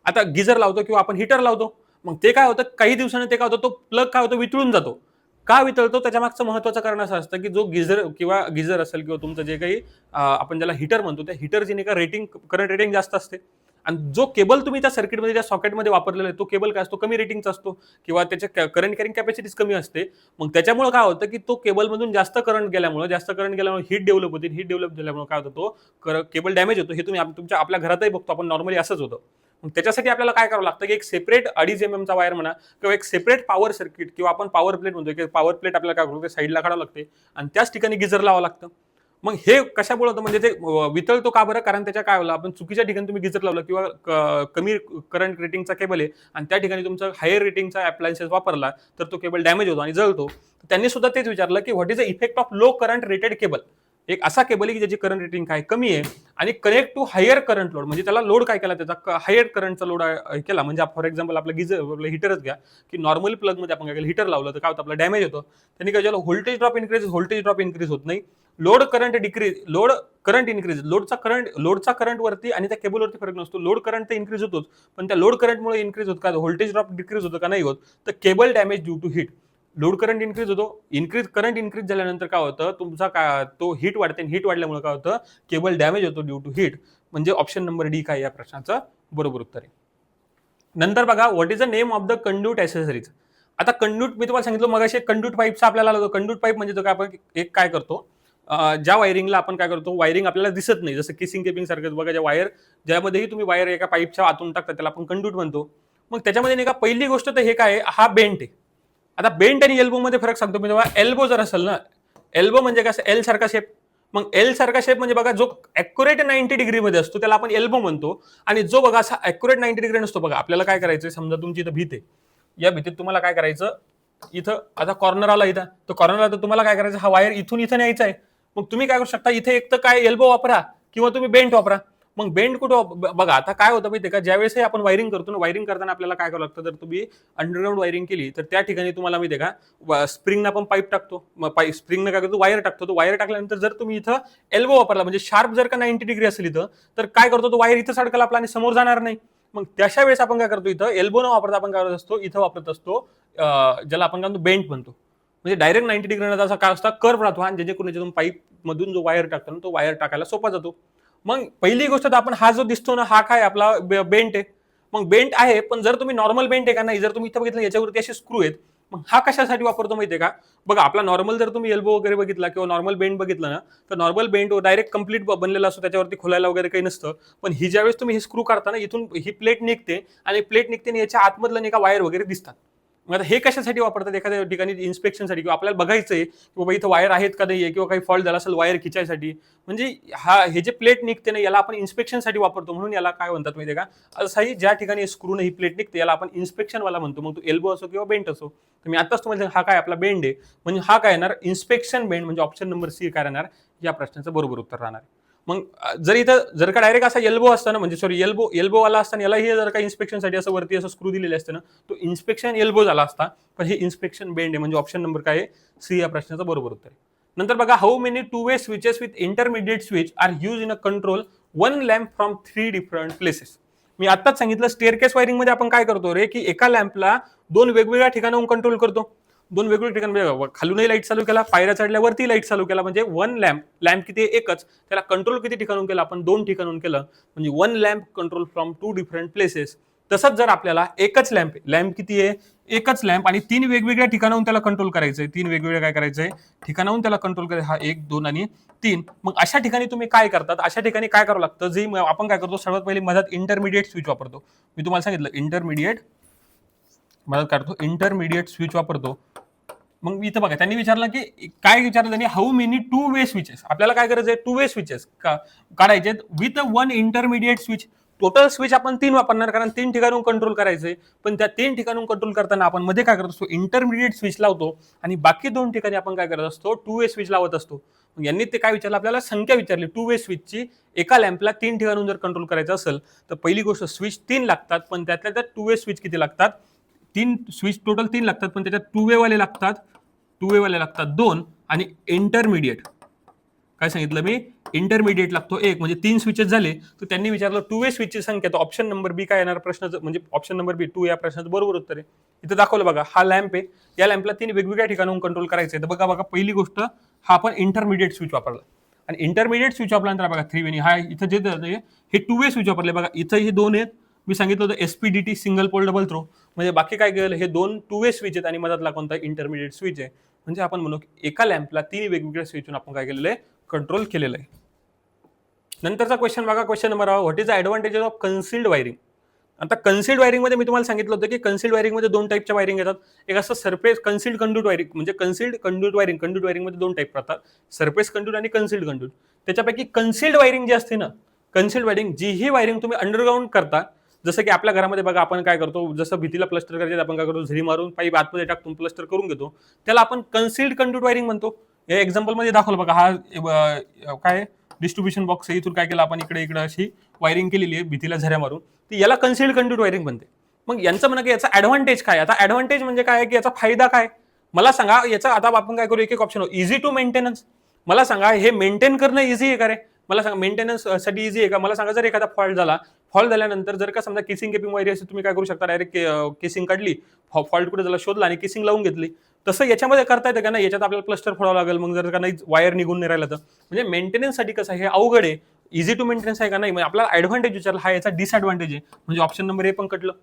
आता गिझर लावतो किंवा आपण हिटर लावतो. मग ते काय होतं, काही दिवसांनी ते काय होतं, तो प्लग काय होतो, वितळून जातो. का वितळतो, त्याच्या मागचं महत्वाचं कारण असं असतं की जो गिझर असेल किंवा तुमचं जे काही आपण ज्याला हिटर म्हणतो, त्या हिटरची नाही का रेटिंग, करंट रेटिंग जास्त असते. आणि जो केबल तुम्ही त्या सर्किटमध्ये त्या सॉकेटमध्ये वापरलेला आहे, तो केबल काय असतो, कमी रेटिंगचा असतो, किंवा त्याच्या करंट कॅरिंग कॅपॅसिटीज कमी असते. मग त्याच्यामुळे काय होतं की तो केबलमधून जास्त करंट गेल्यामुळे हीट डेव्हलप होते. हीट डेव्हलप झाल्यामुळे काय होतं, तो केबल डॅमेज होतो. हे तुम्ही आपल्या घरातही बघतो, आपण नॉर्मली असंच होतं. मग त्याच्यासाठी आपल्याला काय करावं लागतं की एक सेपरेट 2.5 mm चा वायर म्हणा, किंवा एक सेपरेट पॉवर सर्किट, किंवा आपण पॉवर प्लेट म्हणतो की पॉवर प्लेट आपल्याला काय करतो, साईडला काढावं लागते आणि त्याच ठिकाणी गिझर लावावं लागतं. मग हे कशामुळे होतं, म्हणजे ते वितळतो का बरं, कारण त्याच्या काय होलं, आपण चुकीच्या ठिकाणी तुम्ही गिझर लावलं, किंवा कमी करंट रेटिंगचा केबल आहे आणि त्या ठिकाणी तुमचा हायर रेटिंगचा अप्लायन्सेस वापरला, तर तो केबल डॅमेज होतो आणि जळतो. त्यांनी सुद्धा तेच विचारलं की what is the effect of low current rated cable. एक असा केबल आहे की ज्याची करंट रेटिंग काय कमी आहे आणि connect to higher current load, म्हणजे त्याला लोड काय केला, त्याचा हायर करंटचा लोड केला. म्हणजे फॉर एक्झाम्पल आपलं आपलं हिटरच घ्या, की नॉर्मल प्लग मध्ये आपण काय केलं, हिटर लावलं तर काय होतं, आपलं डॅमेज होतं. त्यांनी काय केलं, व्होल्टेज ड्रॉप इन्क्रीज होत नाही, लोड करंट इन्क्रीज, लोडचा करंट वरती आणि त्या केबलवरती फरक नसतो. लोड करंट तर इन्क्रीज होतोच, पण त्या लोड करंटमुळे इन्क्रीज होत का, व्होल्टेज ड्रॉप डिक्रीज होतं का, नाही होत. तर cable damage due to heat. Load current increase होतो, करंट इन्क्रीज झाल्यानंतर काय होतं, तुमचा काय तो हीट वाढते, हीट वाढल्यामुळे काय होतं, केबल डॅमेज होतो ड्यू टू हीट. म्हणजे ऑप्शन नंबर डी काय या प्रश्नाचं बरोबर उत्तर आहे. नंतर बघा what is the name of the conduit accessories. आता कंड्यूट मी तुम्हाला सांगितलं मगाशी कंड्यूट पाईपचा आपल्याला आला. कंड्यूट पाईप म्हणजे तो काय आपण एक काय करतो, ज्या वायरिंगला आपण काय करतो, वायरिंग आपल्याला दिसत नाही, जसं किसिंग केपिंग सारखं बघा, ज्या वायर ज्यामध्येही तुम्ही वायर एका पाईपच्या आतून टाकता त्याला आपण कंड्यूट म्हणतो. मग त्याच्यामध्ये नाही का पहिली गोष्ट तर हे काय आहे, हा बेंट आहे. आता बेंट आणि एल्बो मध्ये फरक सांगतो मी. तेव्हा एल्बो जर असेल ना, एल्बो म्हणजे कसं एल सारखा शेप. मग एल सारखा शेप म्हणजे बघा जो अॅक्युरेट 90 डिग्री मध्ये असतो त्याला आपण एल्बो म्हणतो. आणि जो बघा असा अॅक्युरेट 90 डिग्री नसतो बघा, आपल्याला काय करायचं, समजा तुमची इथं भीत आहे, या भीतीत तुम्हाला काय करायचं, इथं आता कॉर्नर आला, इथं तो कॉर्नर आला तर तुम्हाला काय करायचं, हा वायर इथून इथं न्यायचा आहे. मग तुम्ही काय करू शकता, इथे एक तर काय एल्बो वापरा किंवा तुम्ही बेंट वापरा. मग बेंड कुठं बघा, आता काय होतं माहितीये का, ज्यावेळेस आपण वायरिंग करतो ना, वायरिंग करताना आपल्याला काय करावं लागतं, जर तुम्ही अंडरग्राऊंड वायरिंग केली तर त्या ठिकाणी तुम्हाला माहितीये का स्प्रिंगनं आपण पाईप टाकतो, स्प्रिंगनं काय करतो, वायर टाकतो. तो वायर टाकल्यानंतर जर तुम्ही इथं एल्बो वापरला म्हणजे शार्प जर का 90 डिग्री असेल इथं, तर काय करतो, तो वायर इथं अडकला आपला आणि समोर जाणार नाही. मग त्याच्या वेळेस आपण काय करतो, इथं एल्बो न वापरता आपण काय करत असतो, इथं वापरत असतो ज्याला आपण काय म्हणतो बेंट म्हणतो. म्हणजे डायरेक्ट 90 डिग्री असा काय असता कर्व राहतो आणि जेणेकरून पाईप मधून जो वायर टाकतो ना, तो वायर टाकायला सोपा जातो. मग पहिली गोष्ट तर आपण हा जो दिसतो ना, हा काय आपला बेंट आहे. मग बेंट आहे, पण जर तुम्ही नॉर्मल बेंट आहे का नाही, जर तुम्ही इथं बघितलं याच्यावरती असे स्क्रू आहेत, मग हा कशासाठी वापरतो माहितीये का, बघा आपला नॉर्मल जर तुम्ही एल्बो वगैरे बघितला किंवा नॉर्मल बेंट बघितलं ना, तर नॉर्मल बेंट डायरेक्ट कंप्लीट बनलेला असतो, त्याच्यावरती खोलायला वगैरे काही नसतं. पण ही ज्यावेळेस तुम्ही हे स्क्रू काढता ना, इथून ही प्लेट निघते आणि प्लेट निघते आणि याच्या आतमधलं नाही का वायर वगैरे दिसतात. मग आता हे कशासाठी वापरतात, एखाद्या ठिकाणी इन्स्पेक्शनसाठी किंवा आपल्याला बघायचंय की बाबा इथं वायर आहेत का नाहीये किंवा काही फॉल्ट झाला असेल वायर खिचायसाठी. म्हणजे हे जे प्लेट निघते ना, याला आपण इन्स्पेक्शनसाठी वापरतो. म्हणून याला काय म्हणतात माहितीये का, असाही ज्या ठिकाणी स्क्रू ही प्लेट निघते याला आपण इन्स्पेक्शन वाला म्हणतो. मग तो एल्बो असो किंवा बेंट असो. तर मी आताच तुम्हाला हा काय आपला बेंड आहे, म्हणजे हा काय येणार इन्स्पेक्शन बेंड, म्हणजे ऑप्शन नंबर सी काय राहणार या प्रश्नाचं बरोबर उत्तर राहणार. मग जर इथं जर का डायरेक्ट असा एल्बो असताना, म्हणजे सॉरी एल्बो वाला असताना याला हे जर का इन्स्पेक्शनसाठी असं वरती असं स्क्रू दिलेले असते ना, तो इन्स्पेक्शन एल्बो झाला असता. पण हे इन्स्पेक्शन बेंड आहे, म्हणजे ऑप्शन नंबर काय आहे, सी या प्रश्नाचं बरोबर उत्तर आहे. नंतर बघा, how many two way switches with intermediate switch are use in a control one lamp from 3 different places. मी आताच सांगितलं स्टेअरकेस वायरिंग मध्ये आपण काय करतो रे, की एका लॅम्पला 2 वेगवेगळ्या ठिकाणाहून कंट्रोल करतो. 2 वेगवेगळ्या ठिकाणी खालूनही लाईट चालू केला, पायऱ्या चढल्यावरती लाईट चालू केला, म्हणजे वन लॅम्प किती एकच, त्याला कंट्रोल किती ठिकाणून केला आपण, 2 ठिकाणून केलं, म्हणजे one lamp control from 2 different places. तसंच जर आपल्याला एकच लॅम्प किती आहे, एकच लॅम्प आणि 3 वेगवेगळ्या ठिकाणाहून त्याला कंट्रोल करायचंय, 3 वेगवेगळ्या काय करायचंय ठिकाणाहून त्याला कंट्रोल करायचं, हा 1 2 आणि 3. मग अशा ठिकाणी तुम्ही काय करतात, अशा ठिकाणी काय करावं लागतं, जे आपण काय करतो सर्वात पहिले मधात इंटरमिडिएट स्विच वापरतो. मी तुम्हाला सांगितलं इंटरमिडिएट मदत काढतो, इंटरमिडिएट स्विच वापरतो. मग इथं बघा त्यांनी विचारलं की काय विचारलं त्यांनी, how many two way switches, आपल्याला काय करायचं आहे, टू वे स्विचेस काढायचे with one intermediate switch. Total switch आपण 3 वापरणार, कारण 3 ठिकाणून कंट्रोल करायचंय. पण त्या 3 ठिकाणून कंट्रोल करताना आपण मध्ये काय करत असतो, इंटरमिडिएट स्विच लावतो आणि बाकी 2 ठिकाणी आपण काय करत असतो, टू वे स्विच लावत असतो. मग यांनी ते काय विचारलं, आपल्याला संख्या विचारली टू वे स्विचची. एका लॅम्पला 3 ठिकाणून जर कंट्रोल करायचं असेल तर पहिली गोष्ट स्विच 3 लागतात, पण त्यातल्या त्यात टू वे स्विच किती लागतात, 3 स्विच टोटल 3 लागतात, पण त्याच्यात टू वे वाले लागतात 2 आणि इंटरमिडिएट काय सांगितलं मी, इंटरमिडिएट लागतो 1, म्हणजे 3 स्विचेस झाले. तर त्यांनी विचारलं टू वे स्विचची संख्या, तर ऑप्शन नंबर बी काय येणार प्रश्नाचं, म्हणजे ऑप्शन नंबर बी 2 या प्रश्नाचं बरोबर उत्तर आहे. इथं दाखवलं बघा, हा लॅम्प आहे, या लॅम्पला 3 वेगवेगळ्या ठिकाणाहून कंट्रोल करायचं आहे. तर बघा पहिली गोष्ट हा आपण इंटरमिडिएट स्विच वापरला आणि इंटरमिडिएट स्विच वापरल्यानंतर बघा 3 वे, हा इथं जे हे टू वे स्विच वापरले बघा, इथं हे 2 आहेत. मी सांगितलं होतं एसपीडीटी सिंगल पोल डबल थ्रो, म्हणजे बाकी काय केलं, हे 2 टू वे स्विच आहेत आणि मधातला कोणता इंटरमिडिएट स्विच आहे. म्हणजे आपण म्हणू एका लॅम्पला 3 वेगवेगळ्या स्विचून आपण काय केलेलं आहे, कंट्रोल केलेलं आहे. नंतरचा क्वेश्चन बघा, question number, what is the advantages of concealed wiring. आता कन्सिल्ड वायरिंग मध्ये मी तुम्हाला सांगितलं होतं की कन्सिल्ड वायरिंग मध्ये 2 टाईपच्या वायरिंग येतात. एक असं सरफेस कन्सिल्ड कंड्यूट वायरिंग, म्हणजे कन्सिल्ड कंड्यूट वायरिंग मध्ये 2 टाईप राहतात, सरफेस कंड्यूट आणि कन्सिल्ड कंड्यूट. त्याच्यापैकी कन्सिल्ड वायरिंग जी असते ना, कन्सिल्ड वायरिंग, जी ही वायरिंग तुम्ही अंडरग्राऊंड करता, जसं की आपल्या घरामध्ये बघा आपण काय करतो, जसं भिंतीला प्लस्टर करायचं आपण काय करतो, झरी मारून पाईप आतमध्ये टाकून प्लस्टर करून घेतो, त्याला आपण कन्सिल्ड कंड्यूट वायरिंग म्हणतो. या एक्झाम्पल मध्ये दाखवलं बघा, हा काय डिस्ट्रीब्युशन बॉक्स आहे, इथून काय केलं आपण, इकडे अशी वायरिंग केलेली आहे भिंतीला झऱ्या मारून, ती याला कन्सिल्ड कंड्यूट वायरिंग बनते. मग यांचं म्हणणं की याचा ऍडव्हान्टेज काय, आता ऍडव्हान्टेज म्हणजे काय की याचा फायदा काय मला सांगा. याचा आता आपण काय करू, एक एक ऑप्शन, इझी टू मेंटेनन्स, मला सांगा हे मेंटेन करणं इझी आहे का रे, मला सांगा मेंटेनन्स साठी इझी आहे का, मला सांगा जर एखादा फॉल्ट झाल्यानंतर जर का समजा किसिंग केपिंग वायरी असेल, तुम्ही काय करू शकता, डायरेक्ट केसिंग काढली, फॉल्ट कुठे झाला शोधला आणि केसिंग लावून घेतली. तसं याच्यामध्ये करता येतं का नाही, याच्यात आपल्याला प्लस्टर फोडावं लागेल, मग जर का नाही वायर निघून नाही राहिला तर, म्हणजे मेंटेनन्स साठी कसं हे अवघड आहे. इझी टू मेंटेनन्स आहे का नाही, म्हणजे आपल्याला ऍडव्हान्टेज विचारला, हा याचा डिसएडव्हान्टेज आहे, म्हणजे ऑप्शन नंबर ए पण कटलं.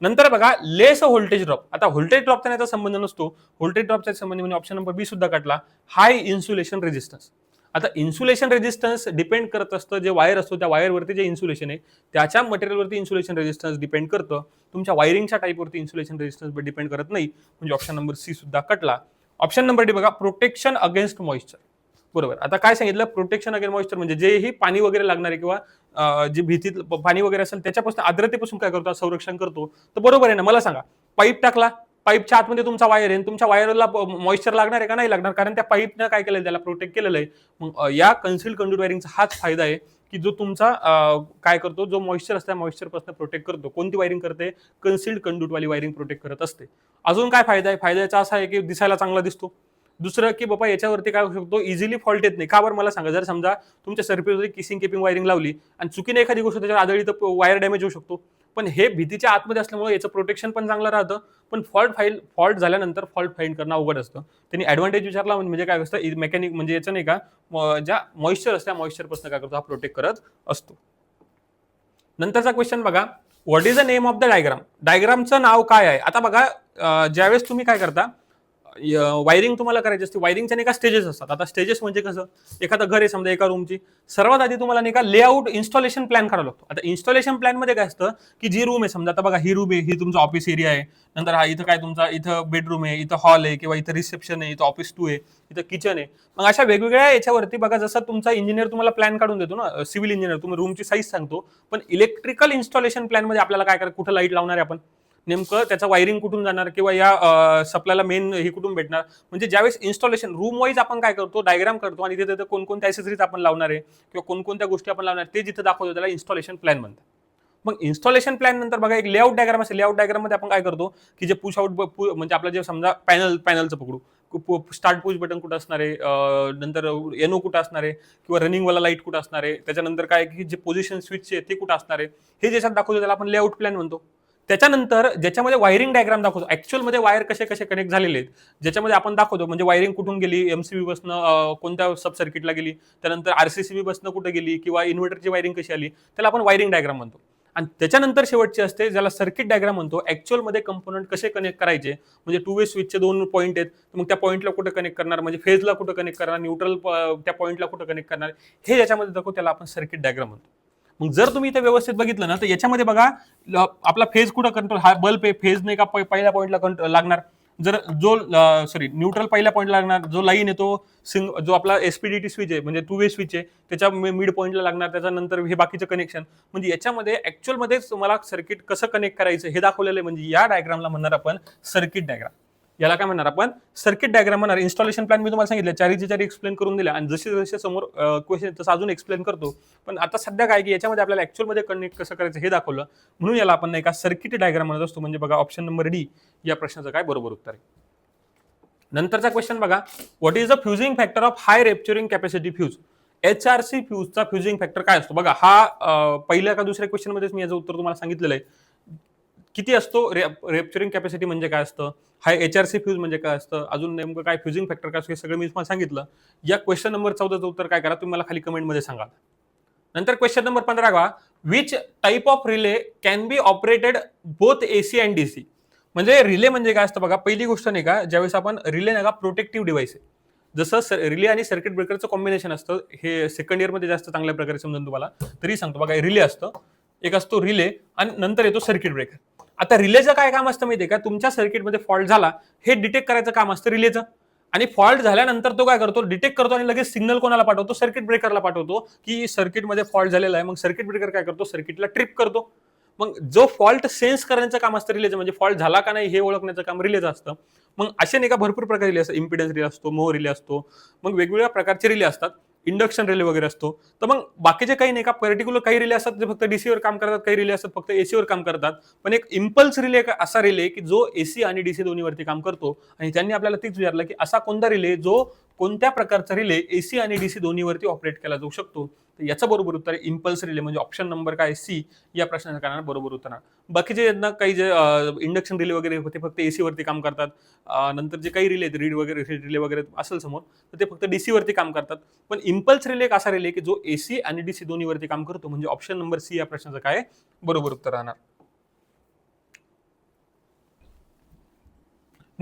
नंतर बघा लेस व्होल्टेज ड्रॉप. आता व्होल्टेज ड्रॉपचा याचा संबंध नसतो, व्होल्टेज ड्रॉपचा संबंध म्हणजे ऑप्शन नंबर बी सुद्धा काढला, हाय इन्सुलेशन रेजिस्टन्स. आता इन्सुलेशन रेजिस्टन्स डिपेंड करत असतं, जे वायर असतो त्या वायरवरती जे इन्सुलेशन आहे त्याच्या मटेरियलवरती इन्सुलेशन रेजिस्टन्स डिपेंड करतं, तुमच्या वायरिंगच्या टाईपवरती इन्सुलेशन रेजिस्टन्स डिपेंड करत नाही. म्हणजे ऑप्शन नंबर सी सुद्धा कटला. ऑप्शन नंबर डी बघा, प्रोटेक्शन अगेन्स्ट मॉइश्चर. बरोबर. आता काय सांगितलं, प्रोटेक्शन अगेन्स्ट मॉइश्चर म्हणजे जेही पाणी वगैरे लागणार आहे किंवा जे भीतीत पाणी वगैरे असेल त्याच्यापासून आर्द्रतेपासून काय करतो, संरक्षण करतो. तर बरोबर आहे ना. मला सांगा, पाईप टाकला, पाईपच्या आतमध्ये तुमचा वायर आहे, तुमच्या वायरला मॉइश्चर लागणार आहे का नाही लागणार, कारण त्या पाईपनं काय केलं, त्याला प्रोटेक्ट केलेलं आहे. मग या कन्सिल्ड कंड्यूट वायरिंगचा हाच फायदा आहे की जो तुमचा काय करतो, जो मॉइश्चर असतं मॉइश्चरपासून प्रोटेक्ट करतो. कोणती वायरिंग करते, कन्सिल्ड कंड्यूट वाली वायरिंग प्रोटेक्ट करत असते. अजून काय फायदा आहे, फायद्याचा असा आहे की दिसायला चांगला दिसतो. दुसरं की बाबा याच्यावरती काय होऊ शकतो, इझिली फॉल्ट येत नाही. का बरं मला सांगा, जर समजा तुमच्या सर्किटवरती किसिंग केपिंग वायरिंग लावली आणि चुकीने एखादी गोष्ट त्याच्यावर आदळली तर वायर डॅमेज होऊ शकतो. पण हे भीतीच्या आतमध्ये असल्यामुळे याचं प्रोटेक्शन पण चांगलं राहतं. पण फॉल्ट झाल्यानंतर फॉल्ट फाइंड करणं अवघड असतं. त्यांनी ऍडव्हान्टेज विचारला म्हणजे काय असतं, मेकॅनिक म्हणजे याचं नाही का, ज्या मॉइश्चर असतं मॉइश्चरपासून काय करतो, हा प्रोटेक्ट करत असतो. नंतरचा क्वेश्चन बघा, what is the name of the diagram. डायग्रामचं नाव काय आहे. आता बघा, ज्यावेळेस तुम्ही काय करता, वायरिंग तुम्हाला करायची असते, वायरिंगच्या नाही का स्टेजेस असतात. आता स्टेजेस म्हणजे कसं, एखादं घर आहे समजा एका रूमची, सर्वात आधी तुम्हाला नाही का लेआउट इन्स्टॉलेशन प्लॅन करावा लागतो. आता इन्स्टॉलेशन प्लॅन मध्ये काय असतं की जी रूम आहे समजा, आता बघा ही रूम आहे, ही तुमचा ऑफिस एरिया आहे, नंतर हा इथं काय तुमचा इथं बेडरूम आहे, इथं हॉल आहे किंवा इथं रिसेप्शन आहे, इथं ऑफिस 2 आहे, इथं किचन आहे. मग अशा वेगवेगळ्या याच्यावरती बघा, जसं तुमचा इंजिनियर तुम्हाला प्लॅन काढून देतो ना, सिव्हिल इंजिनियर तुम्ही रूमची साईज सांगतो, पण इलेक्ट्रिकल इन्स्टॉलेशन प्लॅन मध्ये आपल्याला काय करायचं, कुठं लाईट लावणार आहे आपण, नेमकं त्याचं वायरिंग कुठून जाणार किंवा या सप्लायला मेन हे कुठून भेटणार. म्हणजे ज्यावेळेस इन्स्टॉलेशन रूम वाईज आपण काय करतो, डायग्राम करतो आणि तिथे कोणकोणत्या ऍक्सेसरीज आपण लावणार आहे किंवा कोणकोणत्या गोष्टी आपण लावणार ते जिथे दाखवतो त्याला इन्स्टॉलेशन प्लॅन म्हणतात. मग इन्स्टॉलेशन प्लॅन नंतर बघा एक लेआउट डायग्राम असेल. लेआउट डायग्राम मध्ये आपण काय करतो की जे पुश आउट म्हणजे आपलं जे समजा पॅनलचं पकडू, स्टार्ट पुश बटन कुठं असणार आहे, नंतर एनो कुठं असणार आहे किंवा रनिंग वाला लाईट कुठं असणार आहे, त्याच्यानंतर काय की जे पोझिशन स्विच आहे ते कुठं असणार आहे, हे ज्याच्यात दाखवतो त्याला आपण लेआउट प्लॅन म्हणतो. त्याच्यानंतर ज्याच्यामध्ये वायरिंग डायग्राम दाखवतो, ऍक्च्युअल मध्ये वायर कसे कसे कनेक्ट झालेले आहेत ज्याच्यामध्ये आपण दाखवतो, म्हणजे वायरिंग कुठून गेली, एमसीबी बसनं कोणत्या सब सर्किटला गेली, त्यानंतर आरसीसीबी बसनं कुठे गेली किंवा इन्व्हर्टरची वायरिंग कशी आली, त्याला आपण वायरिंग डायग्राम म्हणतो. आणि त्याच्यानंतर शेवटची असते ज्याला सर्किट डायग्राम म्हणतो. ऍक्च्युअल मध्ये कंपोनंट कसे कनेक्ट करायचे, म्हणजे टू वे स्विचचे 2 पॉईंट आहेत, मग त्या पॉईंटला कुठे कनेक्ट करणार, म्हणजे फेजला कुठे कनेक्ट करणार, न्यूट्रल त्या पॉईंटला कुठे कनेक्ट करणार, हे ज्याच्यामध्ये दाखवतो त्याला आपण सर्किट डायग्राम म्हणतो. मग जर तुम्ही इथे व्यवस्थित बघितलं ना, तर याच्यामध्ये बघा आपला फेज कुठं कंट्रोल, हा बल्ब आहे, फेज नाही का पहिल्या पॉईंटला लागणार, जर जो न्यूट्रल पहिल्या पॉईंटला लागणार, जो लाईन आहे तो जो आपला एसपीडीटी स्विच आहे म्हणजे टू वे स्विच आहे त्याच्या मिड पॉईंटला लागणार, त्याच्यानंतर हे बाकीचं कनेक्शन. म्हणजे याच्यामध्ये ऍक्च्युअल मध्ये तुम्हाला सर्किट कसं कनेक्ट करायचं हे दाखवलेलं आहे. म्हणजे या डायग्रामला म्हणणार आपण सर्किट डायग्राम. याला काय म्हणणार आपण, सर्किट डायग्राम म्हणणार. इन्स्टॉलेशन प्लॅन मी तुम्हाला सांगितलं, चारीचे चारी एक्सप्लेन करून दिल्या आणि जसे जसे समोर क्वेश्चन तसं अजून एक्सप्लेन करतो. पण आता सध्या काय की याच्यामध्ये आपल्याला ऍक्च्युअल मध्ये कनेक्ट कसं करायचं हे दाखवलं, म्हणून याला आपण नाही का सर्किट डायग्राम म्हणत असतो. म्हणजे बघा ऑप्शन नंबर डी या प्रश्नाचं काय बरोबर उत्तर आहे. नंतरचा क्वेश्चन बघा, what is the fusing factor of high rupturing capacity fuse. HRC फ्यूजचा फ्युजिंग फॅक्टर काय असतो. बघा हा पहिल्या का दुसऱ्या क्वेश्चन मध्येच मी याचं उत्तर तुम्हाला सांगितलेलं आहे. किती असतो रेप्चरिंग कॅपॅसिटी म्हणजे काय असतं, हाय HRC फ्यूज म्हणजे काय असतं, अजून नेमकं काय फ्युजिंग फॅक्टर काय असतं, हे सगळं मी तुम्हाला सांगितलं. या क्वेश्चन नंबर 14चं उत्तर काय करा, तुम्ही मला खाली कमेंटमध्ये सांगा. नंतर question number 15 which type of relay can be operated both AC and DC. म्हणजे रिले म्हणजे काय असतं बघा, पहिली गोष्ट नाही का, ज्यावेळेस आपण रिले नाही का प्रोटेक्टिव्ह डिव्हाइस आहे, जसं रिले आणि सर्किट ब्रेकरचं कॉम्बिनेशन असतं. हे सेकंड इयर मध्ये जास्त चांगल्या प्रकारे समजून तुम्हाला तरी सांगतो बघा. रिले असतं, एक असतो रिले आणि नंतर येतो सर्किट ब्रेकर. आता रिलेचं काय काम असतं माहितीये का, तुमच्या सर्किटमध्ये फॉल्ट झाला हे डिटेक्ट करायचं काम असतं रिलेचं. आणि फॉल्ट झाल्यानंतर तो काय करतो, डिटेक्ट करतो आणि लगेच सिग्नल कोणाला पाठवतो, सर्किट ब्रेकरला पाठवतो की सर्किटमध्ये फॉल्ट झालेला आहे. मग सर्किट ब्रेकर काय करतो, सर्किटला ट्रिप करतो. मग जो फॉल्ट सेन्स करण्याचं काम असतं रिलेचं, म्हणजे फॉल्ट झाला का नाही हे ओळखण्याचं काम रिलेचं असतं. मग असे नाही का भरपूर प्रकार रिले असतात, इम्पिडन्स रिले असतो, मोह रिले असतो, मग वेगवेगळ्या प्रकारचे रिले असतात, इंडक्शन रिले वगैरे असतो. तर मग बाकीचे काही नाही का पर्टिक्युलर काही रिले असतात जे फक्त डीसी वर काम करतात, काही रिले असतात फक्त एसी वर काम करतात. पण एक इम्पल्स रिले असा रिले की जो एसी आणि डीसी दोन्हीवरती काम करतो. आणि त्यांनी आपल्याला तेच विचारलं की असा कोणता रिले जो कोणत्या प्रकारचा रिले एसी आणि डीसी दोन्हीवरती ऑपरेट केला जाऊ शकतो. तर याचं बरोबर उत्तर आहे इम्पल्स रिले, म्हणजे ऑप्शन नंबर काय सी या प्रश्नाच्या कारणाने बरोबर उत्तर. बाकीचे काही जे इंडक्शन रिले वगैरे होते फक्त एसी वरती काम करतात. नंतर जे काही रिले रीड वगैरे रिले वगैरे असेल समोर तर ते फक्त डीसी वरती काम करतात. पण इम्पल्स रिले एक असा रिले की जो एसी आणि डीसी दोन्हीवरती काम करतो. म्हणजे ऑप्शन नंबर सी या प्रश्नाचं काय बरोबर उत्तर राहणार.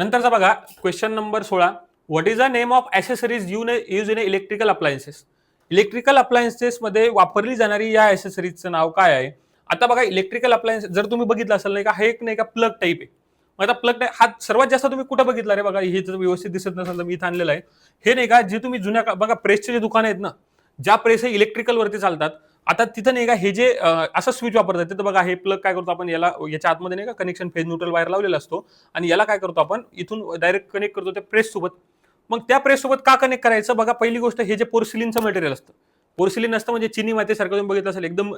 नंतरचा बघा question number 16. What is the name of accessories use in electrical appliances. Electrical appliances मध्ये वापरली जाणारी या ॲसेसरीजचं नाव काय आहे. आता बघा इलेक्ट्रिकल अप्लायन्स जर तुम्ही बघितलं असेल नाही का, हा एक नाही का प्लग टाईप आहे. मग आता प्लग हा सर्वात जास्त तुम्ही कुठं बघितला रे बघा, हे जर व्यवस्थित दिसत नसेल तर मी इथं आणलेलं आहे. हे नाही का जे तुम्ही जुन्या बघा प्रेसचे जे दुकान आहेत ना, ज्या प्रेस हे इलेक्ट्रिकल वरती चालतात, आता तिथं नाही का हे जे असं स्विच वापरतात तिथं बघा, हे प्लग काय करतो आपण, याला याच्या आतमध्ये नाही का कनेक्शन फेज न्यूट्रल वायर लावलेला असतो आणि याला काय करतो आपण इथून डायरेक्ट कनेक्ट करतो त्या प्रेस सोबत. मग त्या प्रेस सोबत का कनेक्ट करायचं बघा, पहिली गोष्ट हे जे पोर्सिलिनचं मटेरियल असतं, पोर्सिलिन असतं म्हणजे चिनी मातीसारखं तुम्ही बघितलं असेल, एकदम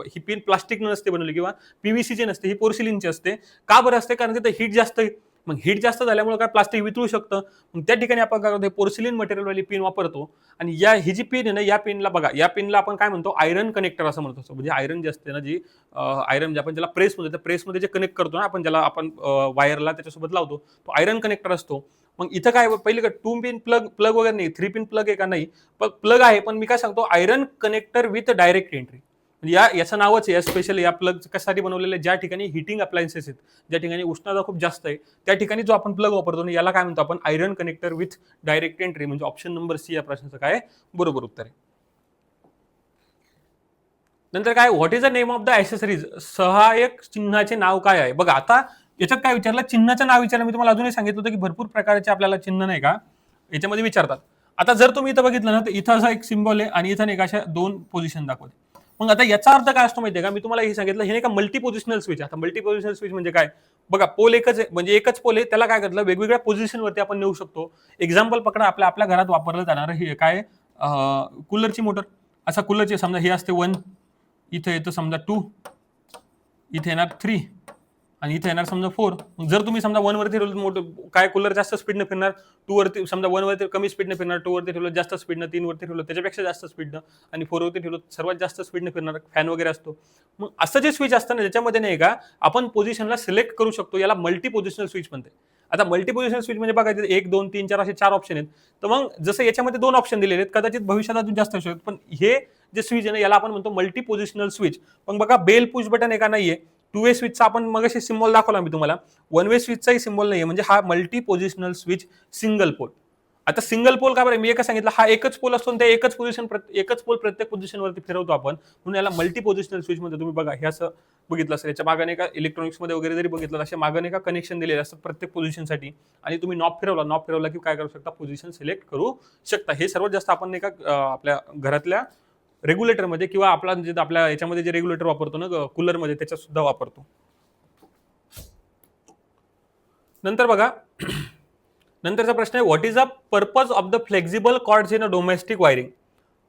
ही पिन प्लास्टिक नसते बनवली किंवा पीव्हीसीची नसते, ही पोर्सिलिनची असते. का बरं असते, कारण तिथे हीट जास्त आहे. मग हीट जास्त झाल्यामुळे काय प्लास्टिक वितळू शकतं. मग त्या ठिकाणी आपण काय करतो, पोर्सिलिन मटेरियलवाली पिन वापरतो. आणि ही जी पिन आहे ना, या पिनला बघा, या पिनला आपण काय म्हणतो, आयरन कनेक्टर असं म्हणतो. म्हणजे आयरन जे असते ना, जी आयरन जे आपण ज्याला प्रेस म्हणतो, त्या प्रेसमध्ये जे कनेक्ट करतो ना आपण, ज्याला आपण वायरला त्याच्यासोबत लावतो, तो आयरन कनेक्टर असतो. मग इथं काय पहिली 2 पिन प्लग वगैरे नाही, 3 पिन प्लग आहे का नाही, प्लग आहे, पण मी काय सांगतो iron connector with direct entry. याचं नावच आहे स्पेशली या प्लग कशासाठी बनवलेलं आहे, ज्या ठिकाणी हिटिंग अप्लायन्सेस आहेत, ज्या ठिकाणी उष्णता खूप जास्त आहे, त्या ठिकाणी जो आपण प्लग वापरतो ना, याला काय म्हणतो आपण, iron connector with direct entry. म्हणजे ऑप्शन नंबर सी या प्रश्नाचं काय बरोबर उत्तर आहे. नंतर काय, what is the name of the accessories. सहाय्यक चिन्हाचे नाव काय आहे. बघा आता याच्यात काय विचारलं, चिन्हाचं नाव विचारलं. मी तुम्हाला अजूनही सांगितलं होतं की भरपूर प्रकारचे आपल्याला चिन्ह नाही का याच्यामध्ये विचारतात. आता जर तुम्ही इथं बघितलं ना, तर इथं असा एक सिम्बॉल आहे आणि इथं नाही का अशा 2 पोझिशन दाखवते. मग आता याचा अर्थ काय असतो माहितीये का, मी तुम्हाला हे सांगितलं, हे नाही का मल्टी पोझिशनल स्विच. आता मल्टी पोझिशनल स्विच म्हणजे काय बघा, पोल एकच आहे, म्हणजे एकच पोल आहे, त्याला काय करलं वेगवेगळ्या पोझिशनवरती आपण नेऊ शकतो. एक्झाम्पल पकडा, आपल्या घरात वापरलं जाणार हे काय, कूलरची मोटर. असा कूलरची समजा हे असते 1, इथे येतं समजा 2, इथे येणार 3 आणि इथे येणार समजा 4. जर तुम्ही समजा 1 वरती ठेवलं मोठं काय, कूलर जास्त स्पीडने फिरणार, 2 वरती समजा 1 वरती कमी स्पीडने फिरणार, 2 वरती ठेवलं जास्त स्पीडनं, 3 वरती ठेवलं त्याच्यापेक्षा जास्त स्पीडनं आणि 4 वरती ठेवलं सर्वात जास्त स्पीडने फिरणार, फॅन वगैरे असतो. मग असं जे स्विच असतं ना, त्याच्यामध्ये नाही का आपण पोझिशनला सिलेक्ट करू शकतो, याला मल्टी पोझिशनल स्विच म्हणते. आता मल्टी पोझिशनल स्विच म्हणजे बघा 1 2 3 4 असे 4 ऑप्शन आहेत. तर मग जसं याच्यामध्ये 2 ऑप्शन दिलेले आहेत, कदाचित भविष्यात अजून जास्त असू शकतात, पण हे जे स्विच आहे ना, याला आपण म्हणतो मल्टी पोझिशनल स्विच. पण बघा बेल पुश बटन आहे का, नाहीये. 2 वे स्विचचा आपण मगाशी सिम्बॉल दाखवला मी तुम्हाला, 1 वे स्विचचाही सिम्बॉल नाहीये. म्हणजे हा multi positional switch single pole. आता सिंगल पोल का बरं, मी एकच सांगितलं, हा एकच पोल असतो, त्या एकच पोल प्रत्येक पोझिशनवरती फिरवतो आपण, म्हणून याला मल्टी पोझिशनल स्विच मध्ये. तुम्ही बघा हे असं बघितलं असेल, याच्या मागाने का इलेक्ट्रॉनिक्समध्ये वगैरे जरी बघितलं, अशा मागाने का कनेक्शन दिलेलं असतं प्रत्येक पोझिशनसाठी, आणि तुम्ही नॉब फिरवला की काय करू शकता, पोझिशन सिलेक्ट करू शकता. हे सर्वात जास्त आपण नाही का आपल्या घरातल्या रेग्युलेटरमध्ये किंवा आपल्या याच्यामध्ये जे रेग्युलेटर वापरतो ना कूलरमध्ये, त्याच्यात सुद्धा वापरतो. नंतर बघा नंतरचा प्रश्न आहे, what is the purpose of the flexible cords in a domestic wiring.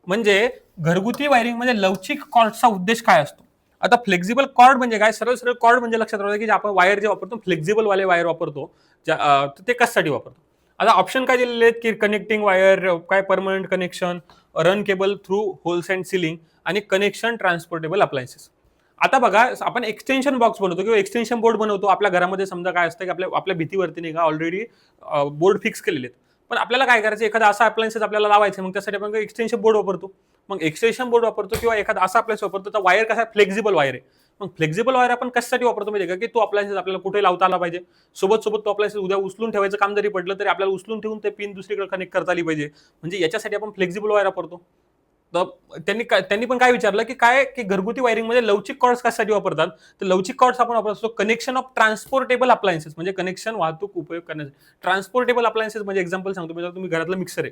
म्हणजे घरगुती वायरिंग म्हणजे लवचिक कॉर्डचा उद्देश काय असतो. आता फ्लेक्झिबल कॉर्ड म्हणजे काय, सरळ सरळ कॉर्ड म्हणजे लक्षात राहतं की आपण वायर जे वापरतो फ्लेक्झिबल वाले वायर वापरतो, ते कशासाठी वापरतो. आता ऑप्शन काय दिलेले आहेत की कनेक्टिंग वायर, काय permanent connection, run cable through holes and ceiling आणि कनेक्शन ट्रान्सपोर्टेबल अप्लायन्सेस. आता बघा आपण एक्सटेन्शन बॉक्स बनवतो किंवा एक्सटेन्शन बोर्ड बनवतो आपल्या घरामध्ये. समजा काय असतं की आपल्या भीतीवरती नाही का ऑलरेडी बोर्ड फिक्स केलेले आहेत, पण आपल्याला काय करायचं, एखादा असा अप्लायन्सेस आपल्याला लावायचं, मग त्यासाठी आपण एक्सटेन्शन बोर्ड वापरतो. मग एक्सटेन्शन बोर्ड वापरतो किंवा एखादा असा अप्लायन्स वापरतो, तर वायर कसा फ्लेक्झिबल वायर आहे. मग फ्लेक्झिबल वायर आपण कशासाठी वापरतो माहिती का, की तो अप्लायन्सेस आपल्याला कुठे लावता आला पाहिजे, सोबत तो अप्लायन्सेस उद्या उचलून ठेवायचं काम जरी पडलं तरी आपल्याला उचलून ठेवून ते पिन दुसरीकडे कनेक्ट करता आली पाहिजे. म्हणजे याच्यासाठी आपण फ्लेक्झिबल वायर वापरतो. तर त्यांनी पण काय विचारलं की काय, की घरगुती वायरिंगमध्ये लवचिक कॉर्ड्स कशासाठी वापरतात. तर लवचिक कॉर्ड्स आपण वापरतो कनेक्शन ऑफ ट्रान्सपोर्टेबल अप्लायन्सेस, म्हणजे कनेक्शन वाहतूक उपयोग करण्यासाठी. ट्रान्सपोर्टेबल अप्लायन्सेस म्हणजे एक्झाम्पल सांगतो, म्हणजे तुम्ही घरातलं मिक्सर आहे,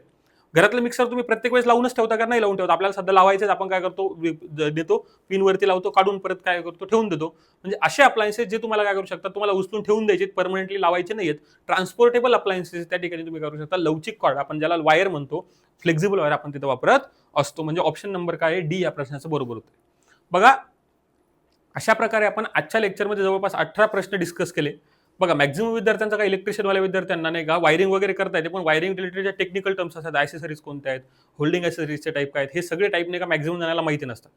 घरातलं मिक्सर तुम्ही प्रत्येक वेळेस लावूनच ठेवता का, नाही लावून ठेवता. आपल्याला सध्या लावायचं, आपण काय करतो, देतो पिनवरती लावतो, काढून परत काय करतो, ठेवून देतो. म्हणजे असे अप्लायन्सेस जे तुम्हाला काय करू शकतात, तुम्हाला उचलून ठेवून द्यायचे, परमनंटली लावायचे नाहीत. ट्रान्सपोर्टेबल अप्लायन्सेस त्या ठिकाणी तुम्ही करू शकता. लवचिक कॉर्ड आपण ज्याला वायर म्हणतो, फ्लेक्झिबल वायर आपण तिथे वापरत असतो. म्हणजे ऑप्शन नंबर काय आहे, डी या प्रश्नाचं बरोबर होतं. बघा अशा प्रकारे आपण आजच्या लेक्चरमध्ये जवळपास 18 प्रश्न डिस्कस केले. बघा मॅक्झिमम विद्यार्थ्यांचा काय, इलेक्ट्रिशियनवाल्या विद्यार्थ्यांना नाही का वायरिंग वगैरे करता येते, पण वायरिंग रिलेटेड ज्या टेक्निकल टर्म्स असतात, ॲसेसरीज कोणत्या आहेत, होल्डिंग ॲसेसरीजचे टाईप काय आहेत, हे सगळे टाईप नाही का मॅक्झिमम जणांना माहिती नसतात.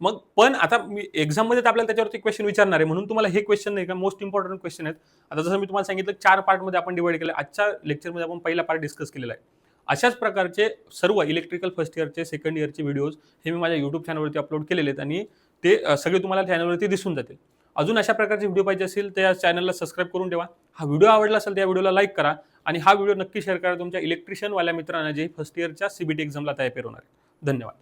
मग पण आता मी एक्झाममध्ये आपल्याला त्याच्यावरती क्वेश्चन विचारणार आहे, म्हणून तुम्हाला हे क्वेश्चन नाही का मोस्ट इम्पॉर्टंट क्वेश्चन आहेत. आता जसं मी तुम्हाला सांगितलं 4 पार्टमध्ये आपण डिवाइड केलं. आजच्या लेक्चरमध्ये आपण पहिला पार्ट डिस्कस केलेला आहे. अशाच प्रकारचे सर्व इलेक्ट्रिकल फर्स्ट इयरचे, सेकंड इयरचे व्हिडिओज हे मी माझ्या YouTube चॅनलवरती अपलोड केलेले आहेत आणि ते सगळे तुम्हाला चॅनलवरती दिसून जातील. अजून अशा प्रकारचे व्हिडिओ पाहिजे असेल तर या चॅनलला सबस्क्राईब करून ठेवा. हा व्हिडिओ आवडला असेल तर या व्हिडिओला लाईक करा आणि हा व्हिडिओ नक्की शेअर करा तुमच्या इलेक्ट्रिशियन वाल्या मित्रांना जे फर्स्ट इयरच्या CBT एक्झामला तयार होणार आहे. धन्यवाद.